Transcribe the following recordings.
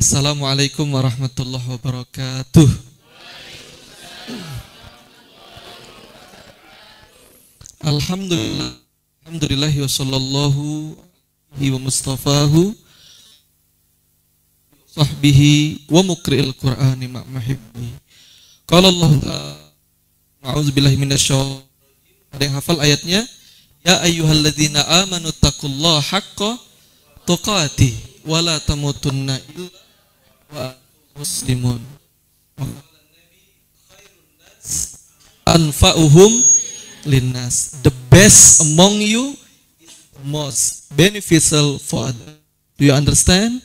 Assalamualaikum warahmatullahi wabarakatuh. Alhamdulillah, alhamdulillah wa sallallahu wa mustafahu sahbihi wa muqri'il qur'ani ma mahibbi. Qala Allah ta'ala, a'udzubillahi minasyaitonir. Ada yang hafal ayatnya? Ya ayyuhalladzina amanu taqullaha haqqa tuqatih wa la tamutunna illa wa muslimun. Anfa'uhum linnas. The best among you is most beneficial for others. Do you understand?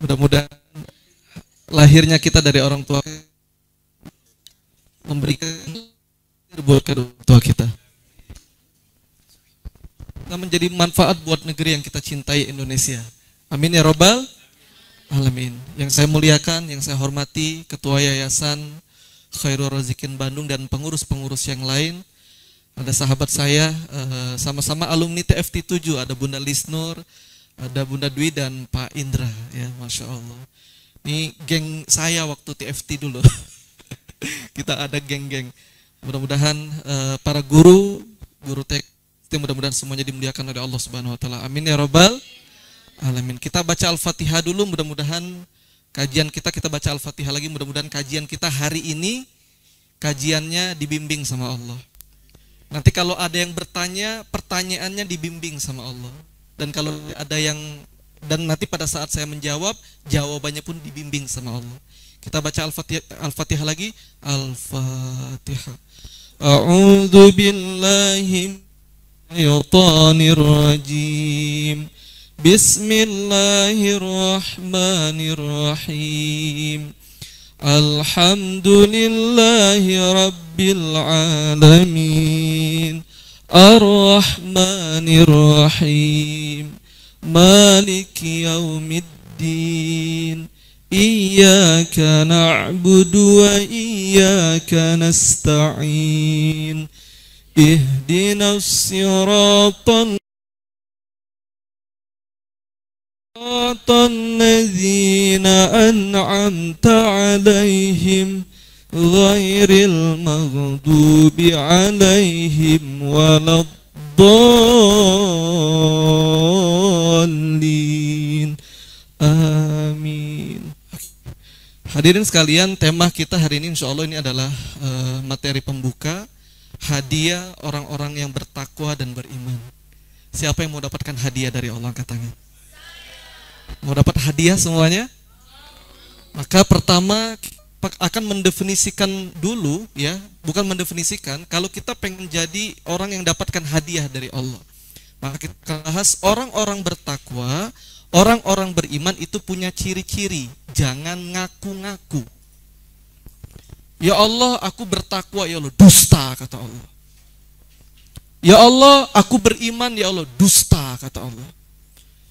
Mudah-mudahan lahirnya kita dari orang tua memberikan buat kedua tua kita. Kita menjadi manfaat buat negeri yang kita cintai, Indonesia. Amin ya robbal alamin. Yang saya muliakan, yang saya hormati, Ketua Yayasan Khairul Razikin Bandung dan pengurus-pengurus yang lain. Ada sahabat saya, sama-sama alumni TFT 7, ada Bunda Lisnur, ada Bunda Dwi dan Pak Indra, ya Masya Allah. Ini geng saya waktu TFT dulu. Kita ada geng-geng. Mudah-mudahan para guru TFT mudah-mudahan semuanya dimuliakan oleh Allah Subhanahu Wa Taala. Amin ya robbal alamin. Kita baca Al-Fatihah dulu, mudah-mudahan kajian kita baca Al-Fatihah lagi, mudah-mudahan kajian kita hari ini kajiannya dibimbing sama Allah. Nanti kalau ada yang bertanya, pertanyaannya dibimbing sama Allah. Dan kalau ada yang, dan nanti pada saat saya menjawab, jawabannya pun dibimbing sama Allah. Kita baca Al-Fatihah lagi. Al-Fatihah. A'udzu billahi minasyaitonir rajim. Bismillahirrahmanirrahim. Alhamdulillahi rabbil alamin. Ar-Rahmanir-Rahim. Maliki yaumiddin. Iyyaka na'budu wa iyyaka nasta'in. Ihdinas siratal ladzina an'amta 'alaihim ghairil maghdubi 'alaihim waladdallin. Amin. Hadirin sekalian, tema kita hari ini insya Allah ini adalah materi pembuka, hadiah orang-orang yang bertakwa dan beriman. Siapa yang mau dapatkan hadiah dari Allah, angkat tangan. Mau dapat hadiah semuanya? Maka pertama akan mendefinisikan dulu, ya, bukan mendefinisikan. Kalau kita pengen jadi orang yang dapatkan hadiah dari Allah, maka kita bahas orang-orang bertakwa, orang-orang beriman itu punya ciri-ciri. Jangan ngaku-ngaku. Ya Allah, aku bertakwa, ya Allah, dusta kata Allah. Ya Allah, aku beriman, ya Allah, dusta kata Allah.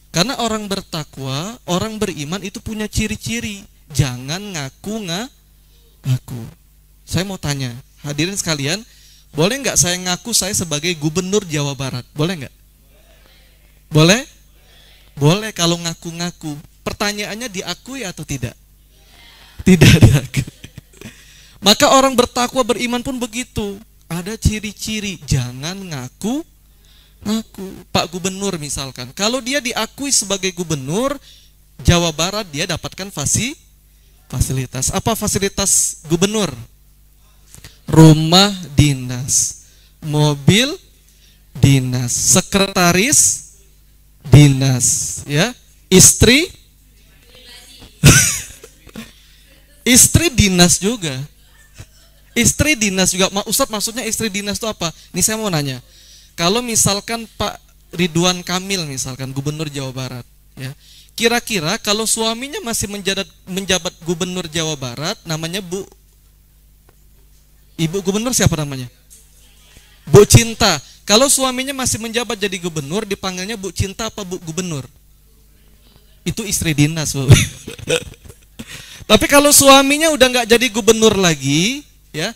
Karena orang bertakwa, orang beriman itu punya ciri-ciri. Jangan ngaku-ngaku. Saya mau tanya, hadirin sekalian, boleh nggak saya ngaku saya sebagai gubernur Jawa Barat? Boleh nggak? Boleh? Boleh kalau ngaku-ngaku. Pertanyaannya diakui atau tidak? Tidak diakui. Maka orang bertakwa beriman pun begitu. Ada ciri-ciri, jangan ngaku. Pak Gubernur misalkan, kalau dia diakui sebagai gubernur Jawa Barat, dia dapatkan fasilitas. Apa fasilitas gubernur? Rumah dinas, mobil dinas, sekretaris dinas, ya, istri istri dinas juga. Istri dinas juga. Ustadz, maksudnya istri dinas itu apa? Ini saya mau nanya. Kalau misalkan Pak Ridwan Kamil misalkan gubernur Jawa Barat, ya, kira-kira kalau suaminya masih menjabat gubernur Jawa Barat, namanya Ibu gubernur siapa namanya? Bu Cinta. Kalau suaminya masih menjabat jadi gubernur, dipanggilnya Bu Cinta apa Bu Gubernur? Itu istri dinas, Bu. Tapi kalau suaminya udah nggak jadi gubernur lagi, ya,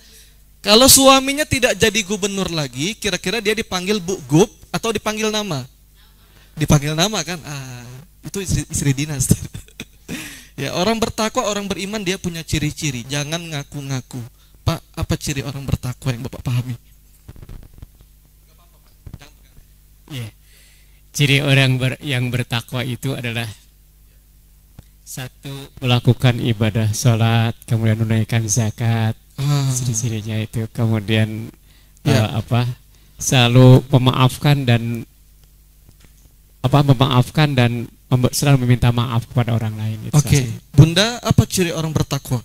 kalau suaminya tidak jadi gubernur lagi, kira-kira dia dipanggil Bu Gub atau dipanggil nama? Dipanggil nama kan? Itu istri dinas. Ya, orang bertakwa, orang beriman dia punya ciri-ciri. Jangan ngaku-ngaku. Pak, apa ciri orang bertakwa yang Bapak pahami? Ya. Ciri orang yang bertakwa itu adalah satu, melakukan ibadah sholat, kemudian menunaikan zakat, ciri-cirinya itu, kemudian selalu memaafkan dan selalu meminta maaf kepada orang lain. Oke. Bunda, apa ciri orang bertakwa?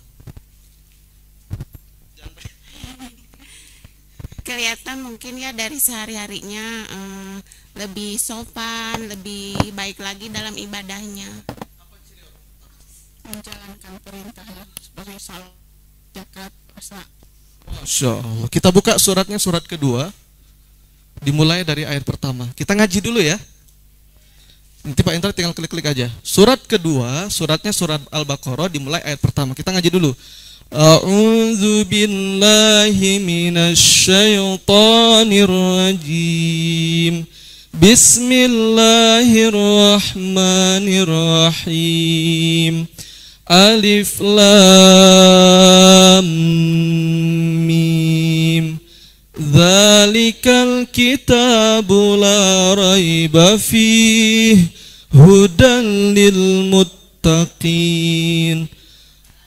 Kelihatan mungkin ya dari sehari-harinya lebih sopan, lebih baik lagi dalam ibadahnya. Menjalankan perintahnya seperti salat, zakat, puasa. Masya Allah. Kita buka suratnya, surat kedua. Dimulai dari ayat pertama. Kita ngaji dulu ya. Nanti Pak Indra tinggal klik-klik aja. Surat kedua, suratnya surat Al-Baqarah, dimulai ayat pertama. Kita ngaji dulu. A'udzu billahi minasy syaithanir rajim. Bismillahirrahmanirrahim. Alif Lam Mim. Dzalikal kitabu la raiba fihi hudan lil muttaqin.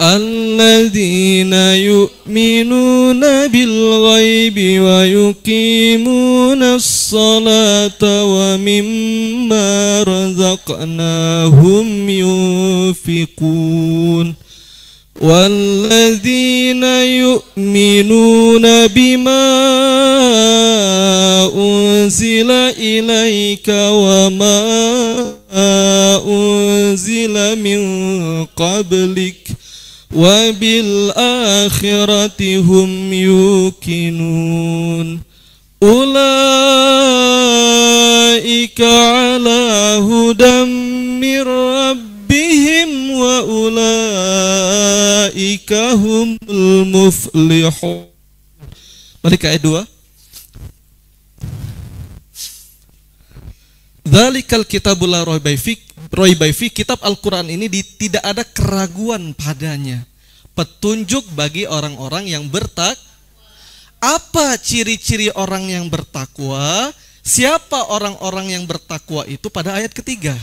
Alladzina yu'minuna bil ghaibi wa yuqimunas salata wa mimma razaqnahum yunfiqun. Walladzina yu'minuna bima unzila ilaika wa ma unzila min qablik wa bil akhirati hum yuqinun. Ulaika ala hudam mir rabbihim wa ulaika humul muflihun. Balik ke ayat 2. Dzalikal kitabul la raiba fi, kitab Al-Quran ini tidak ada keraguan padanya. Petunjuk bagi orang-orang yang bertakwa. Apa ciri-ciri orang yang bertakwa? Siapa orang-orang yang bertakwa itu pada ayat ketiga?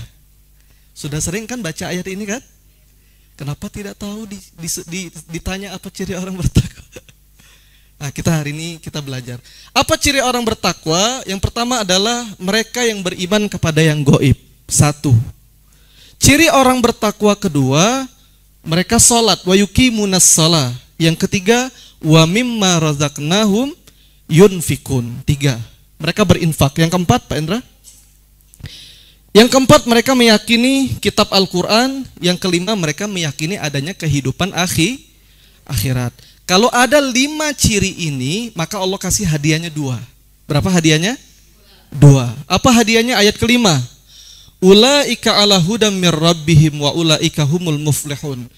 Sudah sering kan baca ayat ini kan? Kenapa tidak tahu ditanya apa ciri orang bertakwa? Nah, kita hari ini kita belajar. Apa ciri orang bertakwa? Yang pertama adalah mereka yang beriman kepada yang gaib. Satu. Ciri orang bertakwa kedua, mereka sholat, wa yuqimunas shalah. Yang ketiga, wa mimma razaqnahum yunfikun. Tiga. Mereka berinfak. Yang keempat, Pak Indra? Yang keempat, mereka meyakini kitab Al-Quran. Yang kelima, mereka meyakini adanya kehidupan akhirat. Kalau ada 5 ciri ini, maka Allah kasih hadiahnya 2. Berapa hadiahnya? 2. Apa hadiahnya? Ayat kelima. Ulaika ala hudam mir rabbihim wa ulaika humul muflihun.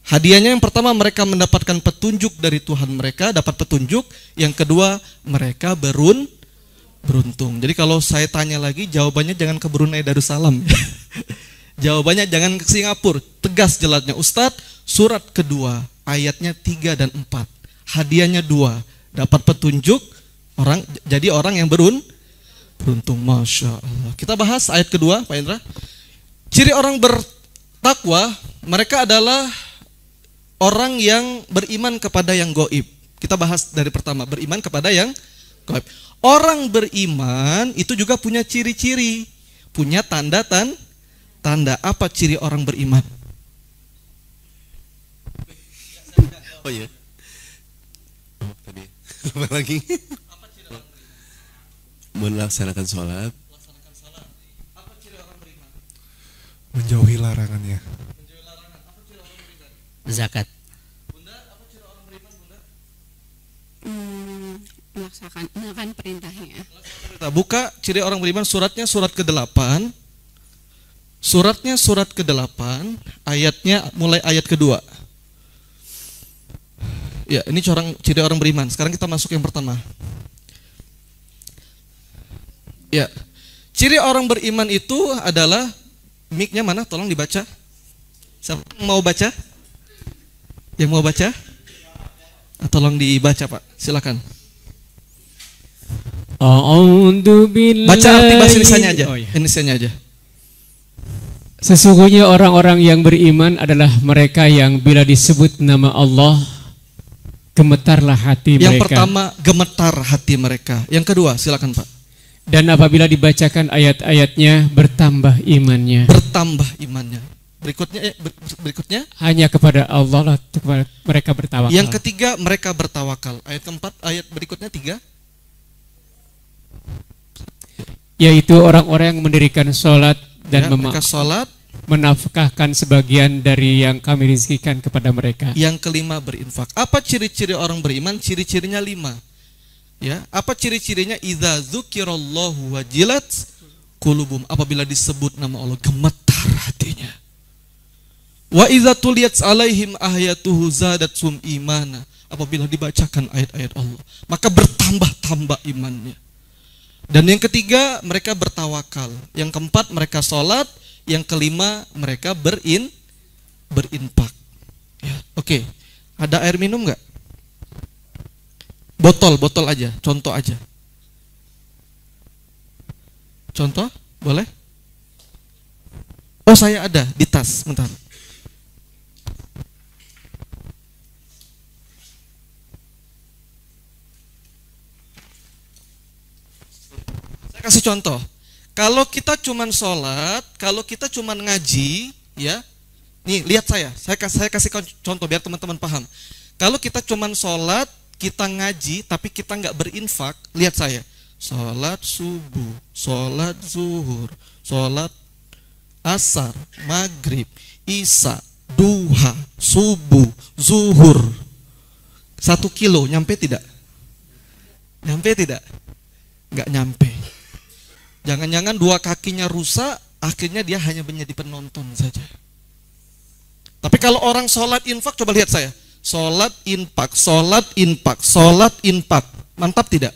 Hadiahnya yang pertama, mereka mendapatkan petunjuk dari Tuhan mereka, dapat petunjuk. Yang kedua, mereka beruntung. Jadi kalau saya tanya lagi, jawabannya jangan ke Brunei Darussalam. Jawabannya jangan ke Singapura. Tegas jelasnya, Ustadz, surat kedua, ayatnya 3 dan 4. Hadiahnya 2. Dapat petunjuk, jadi orang yang beruntung. Masya Allah. Kita bahas ayat kedua, Pak Indra. Ciri orang bertakwa, mereka adalah orang yang beriman kepada yang gaib. Kita bahas dari pertama, beriman kepada yang gaib. Orang beriman itu juga punya ciri-ciri, punya tanda. Apa ciri orang beriman? Oh iya. Tadi apa lagi? Melaksanakan sholat. Apa ciri orang beriman? Menjauhi larangannya. Apa ciri orang beriman? Zakat. Bunda, apa ciri orang beriman, Bunda? Melaksanakan perintahnya. Kita buka ciri orang beriman, suratnya surat ke-8. Suratnya surat ke-8, ayatnya mulai ayat kedua. Ya, ini ciri orang beriman. Sekarang kita masuk yang pertama. Ya, ciri orang beriman itu adalah Mic-nya mana? Tolong dibaca. Siapa yang mau baca? Yang mau baca? Tolong dibaca, Pak. Silakan. Baca arti bahasa Indonesianya aja. Oh, iya. Indonesianya aja. Sesungguhnya orang-orang yang beriman adalah mereka yang bila disebut nama Allah gemetarlah hati Yang mereka. pertama, gemetar hati mereka. Yang kedua, silakan Pak. Dan apabila dibacakan ayat-ayatnya bertambah imannya. Bertambah imannya. Berikutnya Hanya kepada Allah lah mereka bertawakal. yang ketiga, mereka bertawakal. Ayat keempat, ayat berikutnya 3. Yaitu orang-orang yang mendirikan sholat dan Mereka sholat. menafkahkan sebagian dari yang kami rizkikan kepada mereka. Yang kelima, berinfak. Apa ciri-ciri orang beriman? Ciri-cirinya 5. Ya, apa ciri-cirinya? Idza dzukirallahu wajilat qulubum. Apabila disebut nama Allah, gemetar hatinya. Wa idza tuliyat alaihim ayatuhu zadatsum imana. Apabila dibacakan ayat-ayat Allah, maka bertambah-tambah imannya. Dan yang ketiga, mereka bertawakal. Yang keempat, mereka sholat. Yang kelima, mereka berinfak. Ya, oke. Ada air minum nggak? Botol aja, contoh aja. Contoh, boleh? Oh, saya ada di tas, bentar. Saya kasih contoh. Kalau kita cuman sholat, kalau kita cuman ngaji, ya, nih lihat saya kasih contoh biar teman-teman paham. Kalau kita cuman sholat, kita ngaji, tapi kita nggak berinfak, lihat saya, sholat subuh, sholat zuhur, sholat asar, maghrib, isya, duha, subuh, zuhur, 1 kilo, nyampe tidak? Nyampe tidak? Nggak nyampe. Jangan-jangan 2 kakinya rusak, akhirnya dia hanya menjadi penonton saja. Tapi kalau orang sholat infak, coba lihat saya. Sholat infak, sholat infak, sholat infak. Mantap tidak?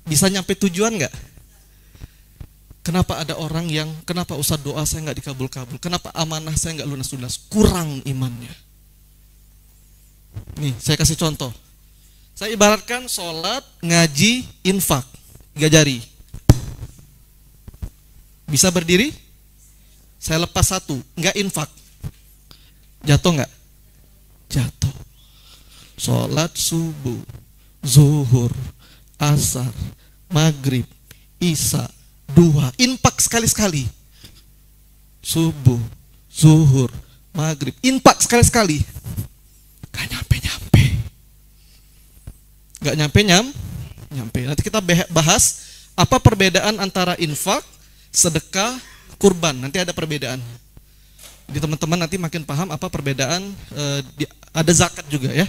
Bisa nyampe tujuan nggak? Kenapa ada orang yang, kenapa Ustaz doa saya nggak dikabul-kabul? Kenapa amanah saya nggak lunas-lunas? Kurang imannya. Nih, saya kasih contoh. Saya ibaratkan sholat, ngaji, infak. 3 jari. Bisa berdiri? Saya lepas 1, nggak infak. Jatuh nggak? Jatuh. Sholat subuh, zuhur, asar, maghrib, isya, duha. Infak sekali-sekali. Subuh, zuhur, maghrib. Infak sekali-sekali. Gak nyampe-nyampe. Gak nyampe-nyampe. Nanti kita bahas apa perbedaan antara infak, sedekah, kurban. Nanti ada perbedaannya. Jadi teman-teman nanti makin paham apa perbedaan, ada zakat juga ya.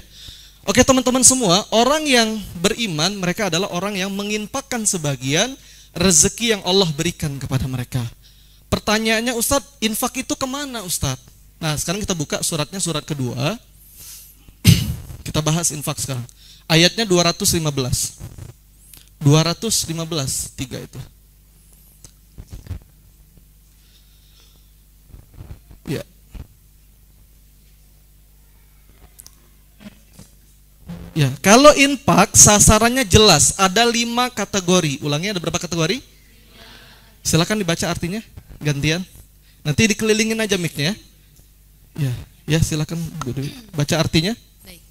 Oke teman-teman semua, orang yang beriman mereka adalah orang yang menginfakkan sebagian rezeki yang Allah berikan kepada mereka. Pertanyaannya, Ustadz, infak itu kemana Ustadz? Nah sekarang kita buka suratnya, surat kedua. Kita bahas infak sekarang. Ayatnya 215. 215, 3 itu. Ya. Ya, kalau infak sasarannya jelas, ada 5 kategori. Ulangi, ada berapa kategori? Silakan dibaca artinya, gantian. Nanti dikelilingin aja mic-nya ya. Ya, silakan baca artinya. Baik.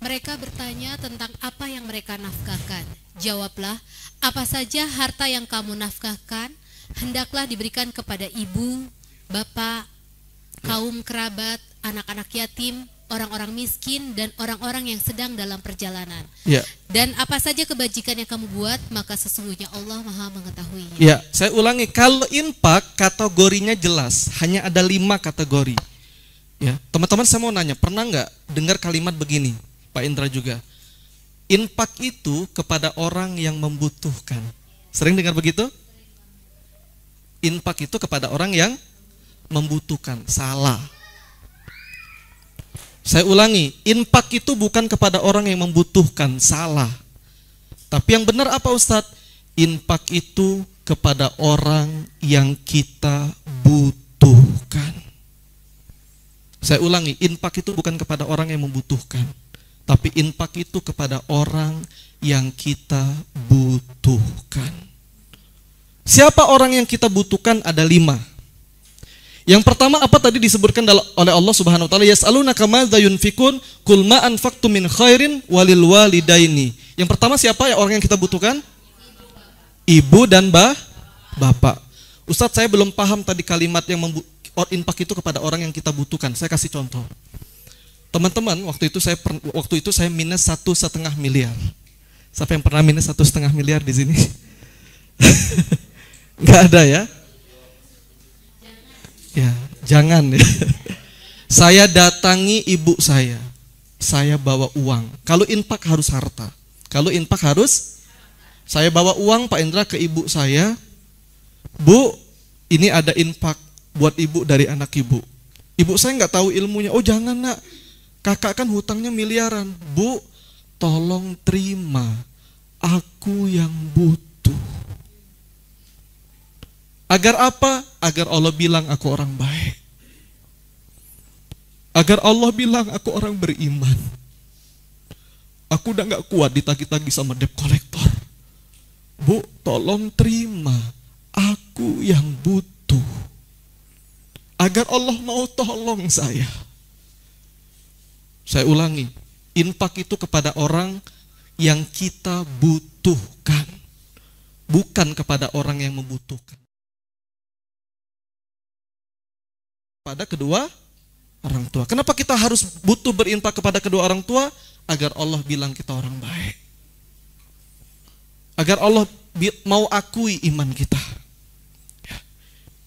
Mereka bertanya tentang apa yang mereka nafkahkan. Jawablah, apa saja harta yang kamu nafkahkan hendaklah diberikan kepada ibu, bapak, kaum kerabat, anak-anak yatim, orang-orang miskin, dan orang-orang yang sedang dalam perjalanan. Ya. Dan apa saja kebajikan yang kamu buat, maka sesungguhnya Allah Maha mengetahuinya. Ya, saya ulangi, kalau infak kategorinya jelas, hanya ada 5 kategori. Ya, teman-teman saya mau nanya, pernah nggak dengar kalimat begini, Pak Indra juga? Infak itu kepada orang yang membutuhkan. Sering dengar begitu? Infak itu kepada orang yang membutuhkan. Salah. Saya ulangi, infak itu bukan kepada orang yang membutuhkan. Salah. Tapi yang benar apa Ustadz? Infak itu kepada orang yang kita butuhkan. Saya ulangi, infak itu bukan kepada orang yang membutuhkan, tapi infak itu kepada orang yang kita butuhkan. Siapa orang yang kita butuhkan? Ada 5. Yang pertama apa tadi disebutkan oleh Allah Subhanahu wa taala, yas'alunaka madza yunfikun qul ma anfaqtum min khairin walil walidaini. Yang pertama siapa ya orang yang kita butuhkan? Ibu dan bapak. Ustadz, saya belum paham tadi kalimat yang infak itu kepada orang yang kita butuhkan. Saya kasih contoh. Teman-teman, waktu itu saya minus 1,5 miliar. Siapa yang pernah minus 1,5 miliar di sini? Nggak ada ya? Ya, jangan ya. Saya datangi ibu saya bawa uang. Kalau infak harus harta. Kalau infak harus, saya bawa uang Pak Indra ke ibu saya. Bu, ini ada infak buat ibu dari anak ibu. Ibu saya nggak tahu ilmunya. Oh jangan nak, kakak kan hutangnya miliaran. Bu, tolong terima, aku yang butuh. Agar apa? Agar Allah bilang aku orang baik. Agar Allah bilang aku orang beriman. Aku udah gak kuat ditagih-tagih sama debt collector. Bu, tolong terima, aku yang butuh. Agar Allah mau tolong saya. Saya ulangi, infak itu kepada orang yang kita butuhkan, bukan kepada orang yang membutuhkan. Pada kedua orang tua. Kenapa kita harus butuh berinfak kepada kedua orang tua? Agar Allah bilang kita orang baik. Agar Allah mau akui iman kita.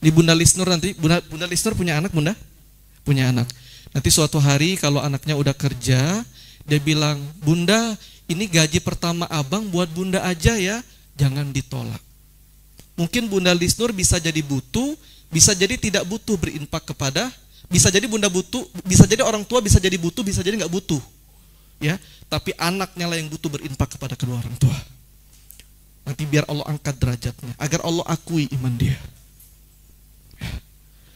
Di Bunda Lisnur nanti, Bunda Lisnur punya anak, Bunda? Punya anak. Nanti suatu hari kalau anaknya udah kerja, dia bilang, Bunda, ini gaji pertama abang buat Bunda aja ya, jangan ditolak. Mungkin Bunda Lisnur bisa jadi butuh, bisa jadi tidak butuh berinfak kepada, bisa jadi bunda butuh, bisa jadi orang tua bisa jadi butuh, bisa jadi nggak butuh, ya. Tapi anaknya lah yang butuh berinfak kepada kedua orang tua. Nanti biar Allah angkat derajatnya, agar Allah akui iman dia.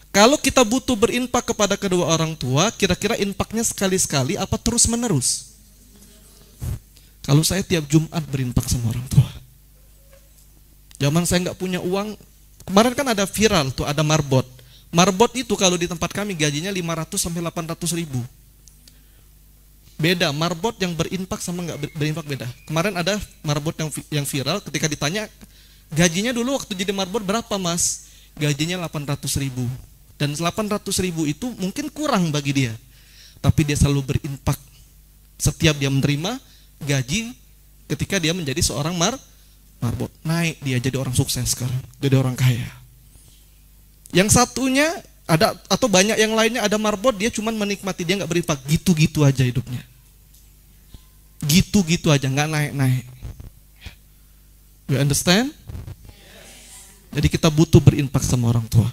Kalau kita butuh berinfak kepada kedua orang tua, kira-kira infaknya sekali-sekali apa terus menerus? Kalau saya tiap Jumat berinfak sama orang tua. Zaman saya nggak punya uang. Kemarin kan ada viral tuh, ada marbot. Marbot itu kalau di tempat kami gajinya 500 sampai 800 ribu. Beda, marbot yang berinfak sama nggak berinfak beda. Kemarin ada marbot yang viral, ketika ditanya gajinya dulu waktu jadi marbot berapa mas? Gajinya 800 ribu. Dan 800 ribu itu mungkin kurang bagi dia. Tapi dia selalu berinfak. Setiap dia menerima gaji ketika dia menjadi seorang marbot, naik dia jadi orang sukses sekarang, jadi orang kaya. Yang satunya ada atau banyak yang lainnya ada marbot, dia cuman menikmati, dia nggak berinfak, gitu-gitu aja hidupnya, gitu-gitu aja, nggak naik-naik. You understand? Jadi kita butuh berinfak sama orang tua,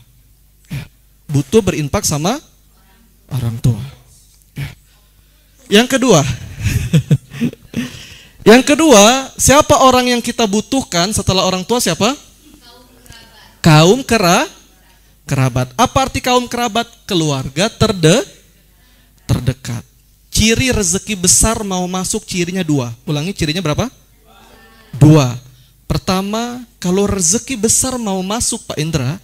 butuh berinfak sama orang tua. Yang kedua. Yang kedua, siapa orang yang kita butuhkan setelah orang tua siapa? Kaum kerabat. Apa arti kaum kerabat? Keluarga terdekat. Ciri rezeki besar mau masuk cirinya 2. Ulangi, cirinya berapa? 2. Pertama, kalau rezeki besar mau masuk Pak Indra,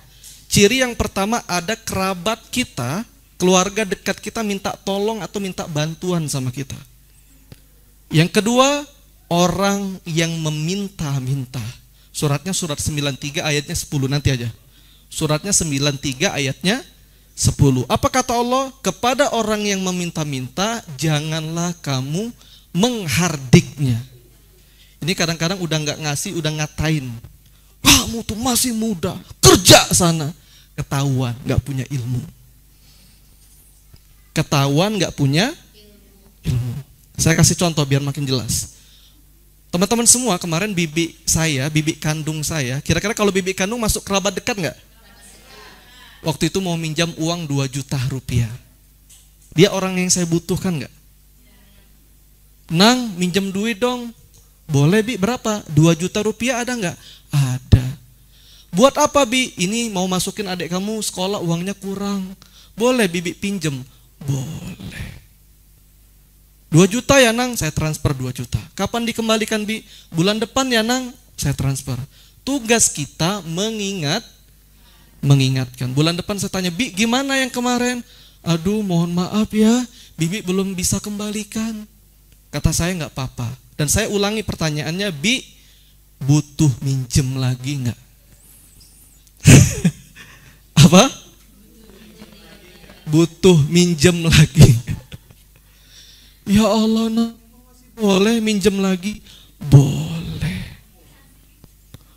ciri yang pertama ada kerabat kita, keluarga dekat kita minta tolong atau minta bantuan sama kita. Yang kedua, orang yang meminta-minta. Suratnya surat 93 ayatnya 10 nanti aja. Suratnya 93 ayatnya 10. Apa kata Allah? Kepada orang yang meminta-minta janganlah kamu menghardiknya. Ini kadang-kadang udah nggak ngasih, udah ngatain. Kamu tuh masih muda, kerja sana. Ketahuan nggak punya ilmu. Ketahuan nggak punya ilmu. Saya kasih contoh biar makin jelas. Teman-teman semua, kemarin bibi kandung saya, kira-kira kalau bibi kandung masuk kerabat dekat nggak? Waktu itu mau minjam uang 2 juta rupiah. Dia orang yang saya butuhkan nggak? Nang, minjem duit dong. Boleh Bi, berapa? 2 juta rupiah ada nggak? Ada. Buat apa Bi? Ini mau masukin adik kamu sekolah, uangnya kurang. Boleh Bibi pinjem. Boleh. 2 juta ya Nang, saya transfer 2 juta. Kapan dikembalikan Bi? Bulan depan ya Nang, saya transfer. Tugas kita mengingatkan. Bulan depan saya tanya, Bi gimana yang kemarin? Aduh mohon maaf ya, Bibi belum bisa kembalikan. Kata saya nggak apa-apa. Dan saya ulangi pertanyaannya, Bi butuh minjem lagi nggak? Apa? Butuh minjem lagi. Ya Allah, nah, boleh minjem lagi? Boleh.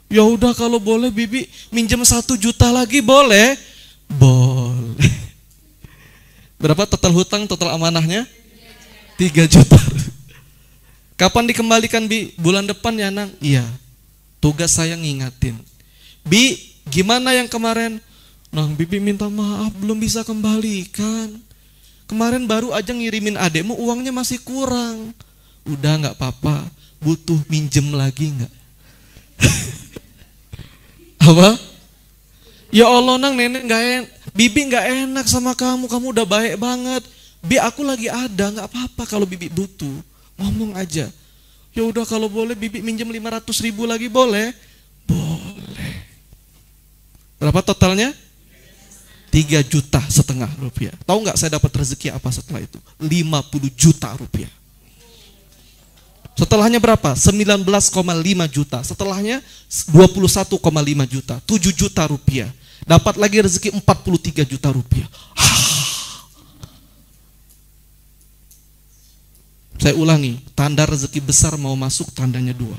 Ya udah kalau boleh Bibi minjem 1 juta lagi boleh? Boleh. Berapa total hutang, total amanahnya? 3 juta. Kapan dikembalikan Bi? Bulan depan ya Nang? Iya. Tugas saya ngingatin. Bi, gimana yang kemarin? Nang, Bibi minta maaf belum bisa kembalikan. Kemarin baru aja ngirimin adekmu, uangnya masih kurang. Udah nggak apa-apa, butuh minjem lagi nggak? Apa? Ya Allah Nang, nenek Bibi nggak enak sama kamu udah baik banget. Bi aku lagi ada, nggak apa-apa kalau Bibi butuh, ngomong aja. Ya udah kalau boleh Bibi minjem 500.000 lagi boleh? Boleh. Berapa totalnya? 3,5 juta rupiah. Tahu nggak saya dapat rezeki apa setelah itu? 50 juta rupiah. Setelahnya berapa? 19,5 juta. Setelahnya 21,5 juta. 7 juta rupiah. Dapat lagi rezeki 43 juta rupiah. Saya ulangi, tanda rezeki besar mau masuk tandanya 2.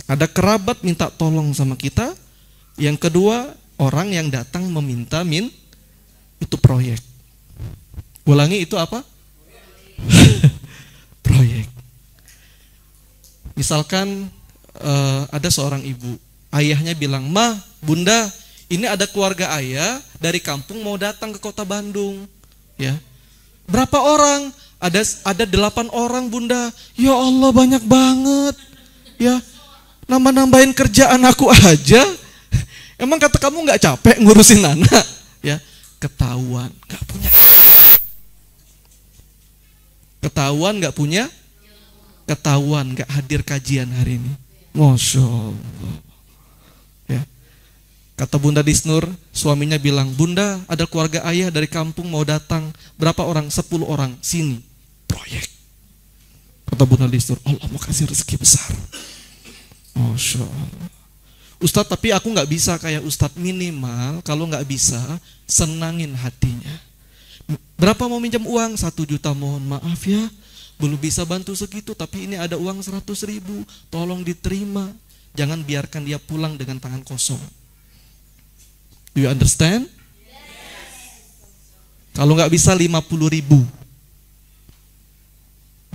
Ada kerabat minta tolong sama kita. Yang kedua, orang yang datang meminta itu proyek. Ulangi, itu apa? Proyek. Misalkan ada seorang ibu, ayahnya bilang, "Ma, Bunda, ini ada keluarga ayah dari kampung mau datang ke kota Bandung." Ya. Berapa orang? Ada 8 orang Bunda. Ya Allah banyak banget. Ya. Nambah-nambahin kerjaan aku aja. Emang kata kamu nggak capek ngurusin anak? Ya, ketahuan nggak punya. Ketahuan nggak punya. Ketahuan nggak hadir kajian hari ini. Masya Allah. Ya. Kata Bunda Disnur, suaminya bilang, "Bunda, ada keluarga ayah dari kampung mau datang. Berapa orang? 10 orang. Sini. Proyek." Kata Bunda Disnur, Allah mau kasih rezeki besar. Masya Allah. Ustadz, tapi aku nggak bisa kayak Ustadz. Minimal kalau nggak bisa, senangin hatinya. Berapa mau minjam uang? 1 juta, mohon maaf ya, belum bisa bantu segitu, tapi ini ada uang 100.000, tolong diterima. Jangan biarkan dia pulang dengan tangan kosong. Do you understand? Kalau nggak bisa 50.000,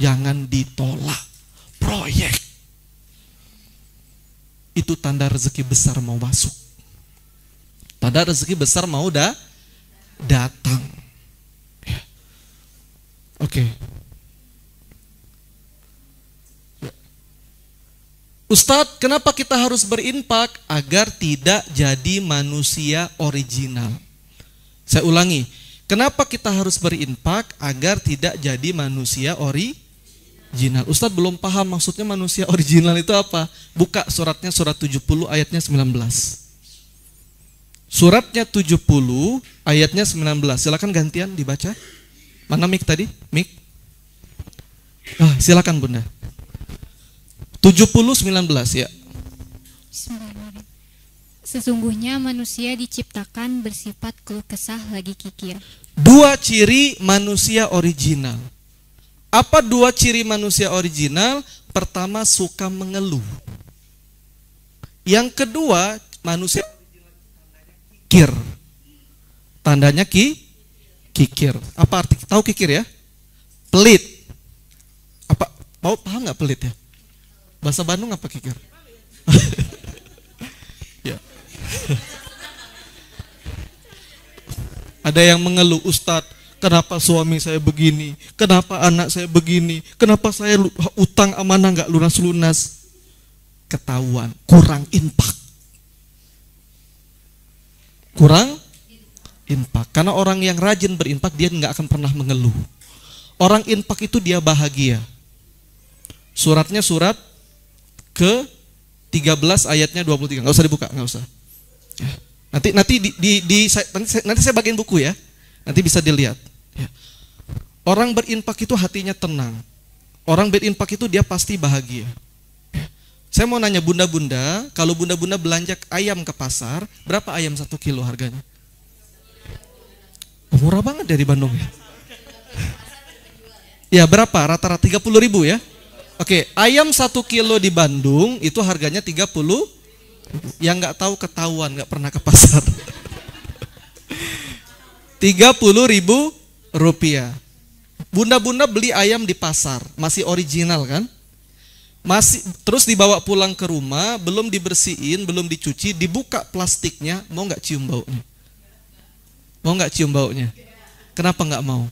jangan ditolak. Proyek. Itu tanda rezeki besar mau masuk. Tanda rezeki besar mau datang. Ya. Oke. Ya. Ustadz, kenapa kita harus berinfak? Agar tidak jadi manusia original. Saya ulangi. Kenapa kita harus berinfak? Agar tidak jadi manusia original. Ustadz belum paham maksudnya manusia original itu apa? Buka suratnya, surat 70 ayatnya 19. Suratnya 70 ayatnya 19. Silakan gantian dibaca. Mana mik tadi? Mik. Silakan Bunda. 70:19 ya. Sesungguhnya manusia diciptakan bersifat keluh kesah lagi kikir. 2 ciri manusia original. Apa 2 ciri manusia original? Pertama, suka mengeluh. Yang kedua, manusia kikir. Tandanya kikir. Apa arti? Tahu kikir ya? Pelit. Apa? Mau paham nggak pelit ya? Bahasa Bandung apa kikir? Ya. Ada yang mengeluh, Ustadz, kenapa suami saya begini? Kenapa anak saya begini? Kenapa saya utang amanah nggak lunas-lunas? Ketahuan, kurang infak. Kurang infak. Karena orang yang rajin berinfak dia nggak akan pernah mengeluh. Orang infak itu dia bahagia. Suratnya surat ke 13 ayatnya 23. Nggak usah dibuka, nggak usah. Ya. Nanti saya bagiin buku ya. Nanti bisa dilihat. Ya. Orang berinfak itu hatinya tenang. Orang berinfak itu dia pasti bahagia. Ya. Saya mau nanya bunda-bunda, kalau bunda-bunda belanja ayam ke pasar, berapa ayam 1 kilo harganya? Murah banget dari Bandung ya. Ya berapa? Rata-rata 30.000 ya. Oke, ayam 1 kilo di Bandung itu harganya 30. Yang nggak tahu ketahuan, nggak pernah ke pasar. 30.000 rupiah. Bunda-bunda beli ayam di pasar, masih original kan? Masih terus dibawa pulang ke rumah, belum dibersihin, belum dicuci, dibuka plastiknya, mau nggak cium baunya? Mau nggak cium baunya? Kenapa nggak mau?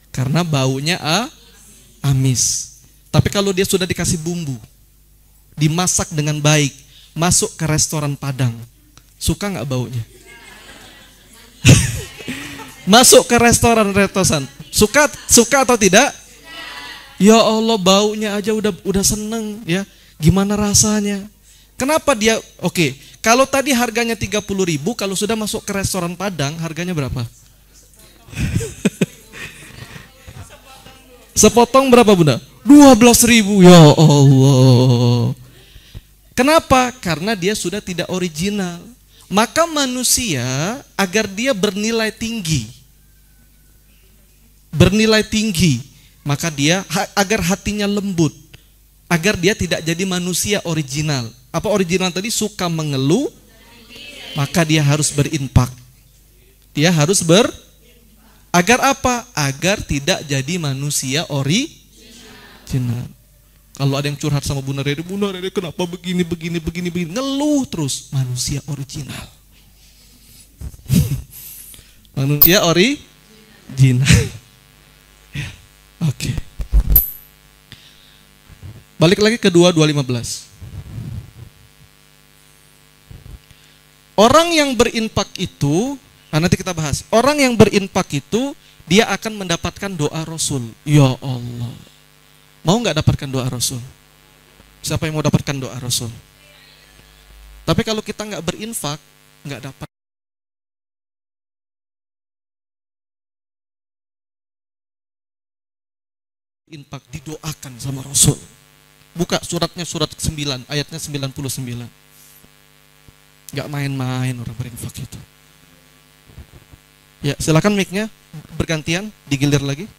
Karena baunya amis. Tapi kalau dia sudah dikasih bumbu, dimasak dengan baik, masuk ke restoran Padang, suka nggak baunya? Masuk ke restoran, suka atau tidak? Ya Allah, baunya aja udah seneng ya. Gimana rasanya? Kenapa dia? Oke, kalau tadi harganya 30.000, kalau sudah masuk ke restoran Padang harganya berapa? Sepotong berapa bunda? 12.000. Ya Allah. Kenapa? Karena dia sudah tidak original. Maka manusia agar dia bernilai tinggi, maka dia agar hatinya lembut, agar dia tidak jadi manusia original. Apa original tadi? Suka mengeluh, maka dia harus berinfak. Dia harus agar apa? Agar tidak jadi manusia original. Kalau ada yang curhat sama Bunda Rere kenapa begini, ngeluh terus. Manusia original. Manusia original. Ya, oke. Balik lagi ke 2:15. Orang yang berinfak itu, nanti kita bahas. Orang yang berinfak itu dia akan mendapatkan doa Rasul. Ya Allah. Mau nggak dapatkan doa Rasul? Siapa yang mau dapatkan doa Rasul? Tapi kalau kita nggak berinfak, nggak dapat. Infak didoakan sama Rasul. Buka suratnya, surat 9, ayatnya 99. Nggak main-main orang berinfak itu. Ya, silakan mic-nya bergantian, digilir lagi.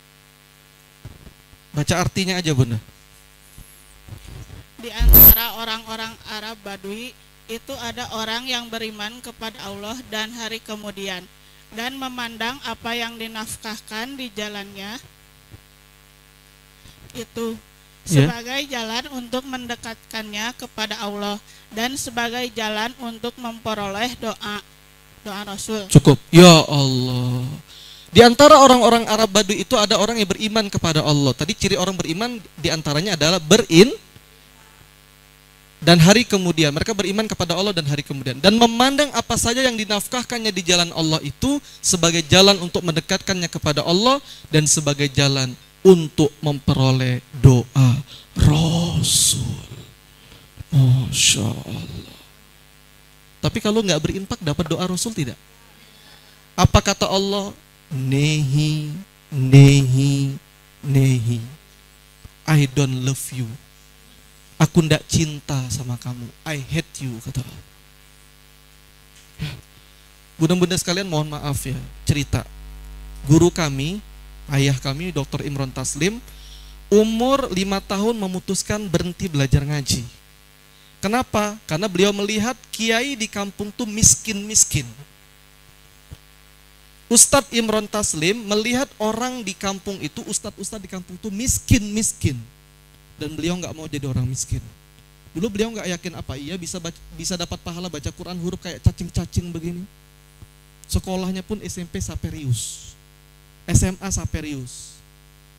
Baca artinya aja bunda. Di antara orang-orang Arab Badui itu ada orang yang beriman kepada Allah dan hari kemudian dan memandang apa yang dinafkahkan di jalannya itu sebagai jalan untuk mendekatkannya kepada Allah dan sebagai jalan untuk memperoleh doa Rasul. Cukup. Ya Allah. Di antara orang-orang Arab Badui itu ada orang yang beriman kepada Allah. Tadi ciri orang beriman diantaranya adalah dan hari kemudian. Mereka beriman kepada Allah dan hari kemudian. Dan memandang apa saja yang dinafkahkannya di jalan Allah itu sebagai jalan untuk mendekatkannya kepada Allah dan sebagai jalan untuk memperoleh doa Rasul. Masya Allah. Tapi kalau nggak berinfak dapat doa Rasul tidak? Apa kata Allah? Nehi. I don't love you. Aku ndak cinta sama kamu. I hate you, kata Allah. Bunda-bunda sekalian, mohon maaf ya, cerita. Guru kami, ayah kami, Dr. Imron Taslim, umur 5 tahun memutuskan berhenti belajar ngaji. Kenapa? Karena beliau melihat kiai di kampung tuh miskin-miskin. Ustadz Imron Taslim melihat orang di kampung itu, ustadz-ustadz di kampung itu miskin-miskin. Dan beliau nggak mau jadi orang miskin. Dulu beliau nggak yakin apa iya bisa dapat pahala baca Quran huruf kayak cacing-cacing begini. Sekolahnya pun SMP Saperius, SMA Saperius.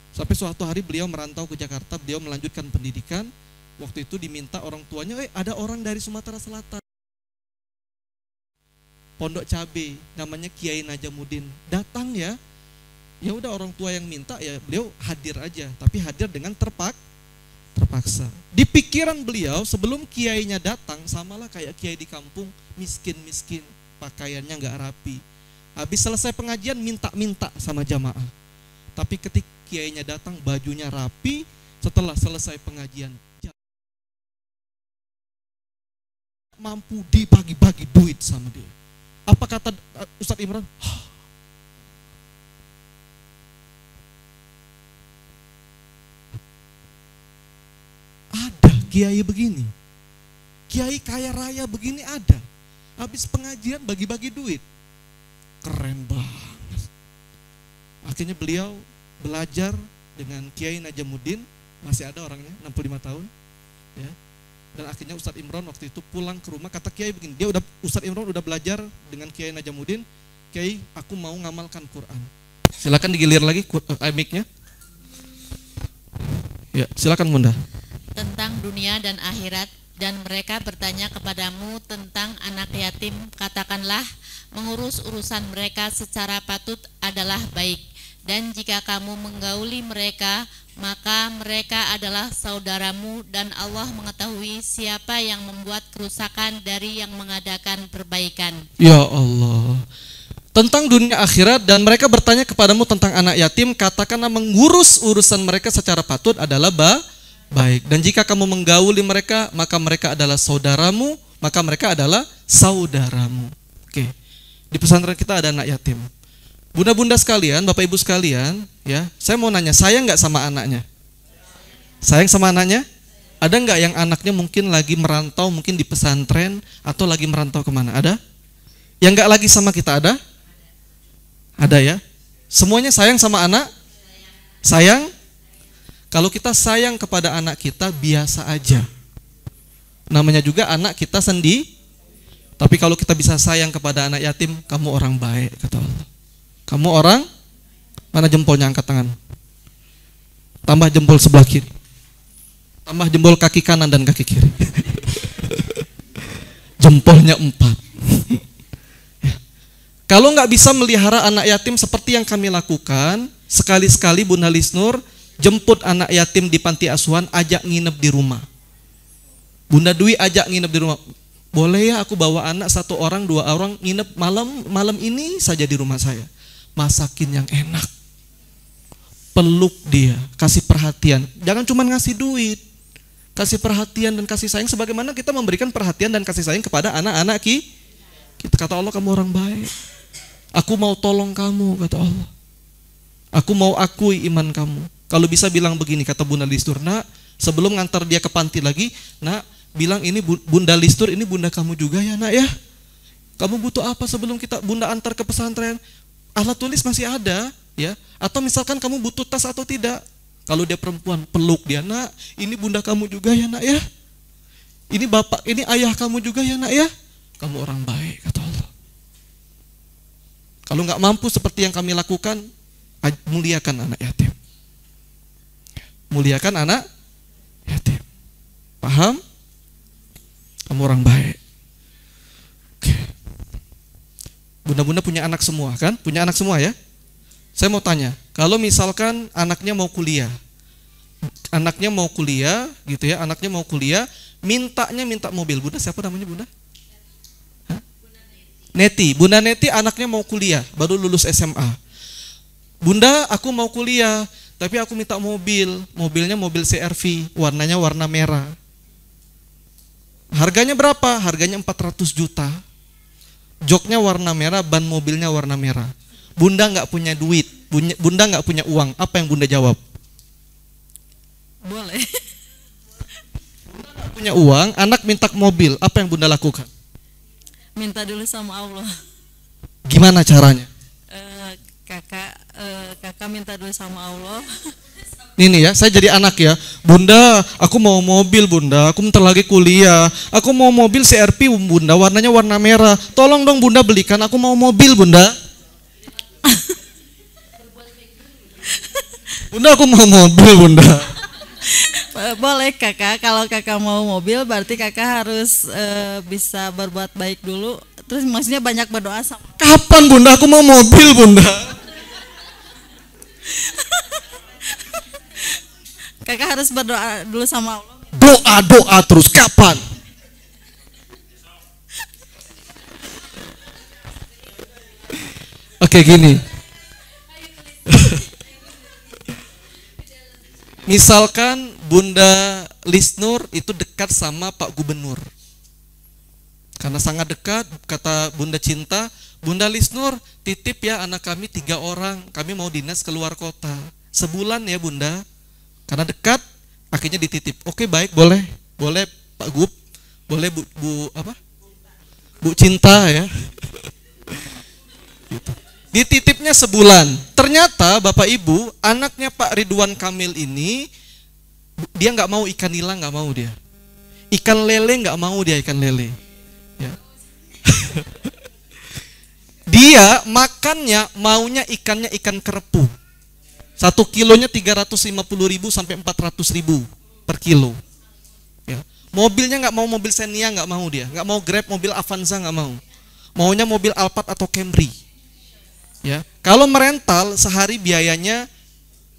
Sampai suatu hari beliau merantau ke Jakarta, beliau melanjutkan pendidikan. Waktu itu diminta orang tuanya, ada orang dari Sumatera Selatan. Pondok Cabe, namanya Kiai Najamuddin. Datang ya. Ya udah orang tua yang minta ya beliau hadir aja, tapi hadir dengan terpaksa. Di pikiran beliau sebelum kiainya datang samalah kayak kiai di kampung, miskin-miskin, pakaiannya nggak rapi. Habis selesai pengajian minta-minta sama jamaah. Tapi ketika kiainya datang bajunya rapi, setelah selesai pengajian mampu dibagi-bagi duit sama dia. Apa kata Ustadz Imran? Ada kiai begini, kiai kaya raya begini ada. Habis pengajian bagi-bagi duit, keren banget. Akhirnya beliau belajar dengan Kiai Najamuddin, masih ada orangnya, 65 tahun. Ya. Dan akhirnya Ustadz Imran waktu itu pulang ke rumah, kata Kiai begini, Ustadz Imran udah belajar dengan Kiai Najamuddin, Kiai aku mau ngamalkan Quran. Silakan digilir lagi mic-nya. Ya, silakan Bunda. Tentang dunia dan akhirat, dan mereka bertanya kepadamu tentang anak yatim, katakanlah mengurus urusan mereka secara patut adalah baik, dan jika kamu menggauli mereka maka mereka adalah saudaramu, dan Allah mengetahui siapa yang membuat kerusakan dari yang mengadakan perbaikan. Ya Allah. Tentang dunia akhirat, dan mereka bertanya kepadamu tentang anak yatim, katakanlah mengurus urusan mereka secara patut adalah baik, dan jika kamu menggauli mereka maka mereka adalah saudaramu, maka mereka adalah saudaramu. Oke. Di pesantren kita ada anak yatim. Bunda-bunda sekalian, bapak ibu sekalian, ya, saya mau nanya, sayang nggak sama anaknya? Sayang sama anaknya? Ada nggak yang anaknya mungkin lagi merantau, mungkin di pesantren atau lagi merantau kemana? Ada? Yang nggak lagi sama kita ada? Ada ya? Semuanya sayang sama anak? Sayang? Kalau kita sayang kepada anak kita biasa aja. Namanya juga anak kita sendiri. Tapi kalau kita bisa sayang kepada anak yatim, kamu orang baik, kata Allah. Kamu orang, mana jempolnya, angkat tangan. Tambah jempol sebelah kiri. Tambah jempol kaki kanan dan kaki kiri. Jempolnya 4. Kalau nggak bisa melihara anak yatim seperti yang kami lakukan, sekali-sekali Bunda Lisnur jemput anak yatim di panti asuhan, ajak nginep di rumah. Bunda Dwi ajak nginep di rumah. Boleh ya aku bawa anak 1 orang 2 orang nginep malam ini saja di rumah saya. Masakin yang enak, peluk dia, kasih perhatian. Jangan cuma ngasih duit, kasih perhatian dan kasih sayang sebagaimana kita memberikan perhatian dan kasih sayang kepada anak-anak kita. Kata Allah, kamu orang baik. Aku mau tolong kamu, kata Allah. Aku mau akui iman kamu. Kalau bisa bilang begini, kata Bunda Listur, nak, sebelum ngantar dia ke panti lagi, nak, bilang ini Bunda Listur, ini bunda kamu juga ya nak ya. Kamu butuh apa sebelum Bunda antar ke pesantren? Alat tulis masih ada ya. Atau misalkan kamu butuh tas atau tidak. Kalau dia perempuan, peluk dia, nak, ini bunda kamu juga ya nak ya. Ini bapak, ini ayah kamu juga ya nak ya. Kamu orang baik, kata Allah. Kalau nggak mampu seperti yang kami lakukan, muliakan anak yatim. Muliakan anak yatim. Paham? Kamu orang baik. Oke. Bunda-bunda punya anak semua kan? Punya anak semua ya? Saya mau tanya, kalau misalkan anaknya mau kuliah gitu ya, anaknya mau kuliah, minta mobil. Bunda siapa namanya Bunda? Hah? Neti. Bunda Neti anaknya mau kuliah, baru lulus SMA. Bunda, aku mau kuliah, tapi aku minta mobil. Mobilnya mobil CR-V, warnanya warna merah. Harganya berapa? Harganya 400 juta. Joknya warna merah, ban mobilnya warna merah. Bunda nggak punya duit, Bunda nggak punya uang. Apa yang Bunda jawab? Boleh. Bunda nggak punya uang, anak minta mobil. Apa yang Bunda lakukan? Minta dulu sama Allah. Gimana caranya? Kakak minta dulu sama Allah. Ini ya, saya jadi anak ya. Bunda, aku mau mobil Bunda, aku bentar lagi kuliah. Aku mau mobil CR-V Bunda, warnanya warna merah. Tolong dong Bunda belikan, aku mau mobil Bunda. Bunda, aku mau mobil Bunda. Boleh kakak, kalau kakak mau mobil berarti kakak harus bisa berbuat baik dulu Terus maksudnya banyak berdoa sama. Kapan bunda? Aku mau mobil bunda. Kakak harus berdoa dulu sama Allah. Doa terus. Kapan? Oke gini. Misalkan Bunda Lisnur itu dekat sama Pak Gubernur. Karena sangat dekat, kata Bunda Cinta, Bunda Lisnur titip ya anak kami 3 orang, kami mau dinas keluar kota. Sebulan ya Bunda, karena dekat, akhirnya dititip. Oke baik, boleh Pak Gub, boleh Bu Cinta ya. Gitu. Dititipnya sebulan. Ternyata Bapak Ibu, anaknya Pak Ridwan Kamil ini, dia nggak mau ikan nila, nggak mau dia. Ikan lele nggak mau dia, ikan lele. Ya. Dia makannya maunya ikannya ikan kerepu. 1 kilonya 350.000 sampai 400.000 per kilo. Ya. Mobilnya nggak mau mobil Xenia, nggak mau dia. Nggak mau Grab, mobil Avanza nggak mau. Maunya mobil Alphard atau Camry. Ya, kalau merental sehari biayanya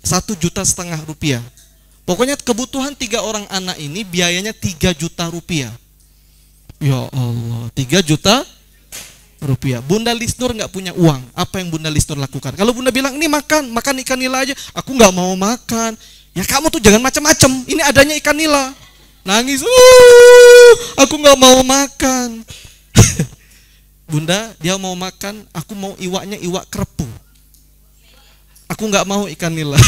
1,5 juta rupiah. Pokoknya kebutuhan 3 orang anak ini biayanya 3 juta rupiah. Ya Allah, 3 juta rupiah. Bunda Lisnur nggak punya uang. Apa yang Bunda Lisnur lakukan? Kalau Bunda bilang ini makan ikan nila aja, aku nggak mau makan. Ya kamu tuh jangan macam-macam. Ini adanya ikan nila. Nangis, aku nggak mau makan. Bunda, dia mau makan, aku mau iwaknya iwak kerepu. Aku nggak mau ikan nila.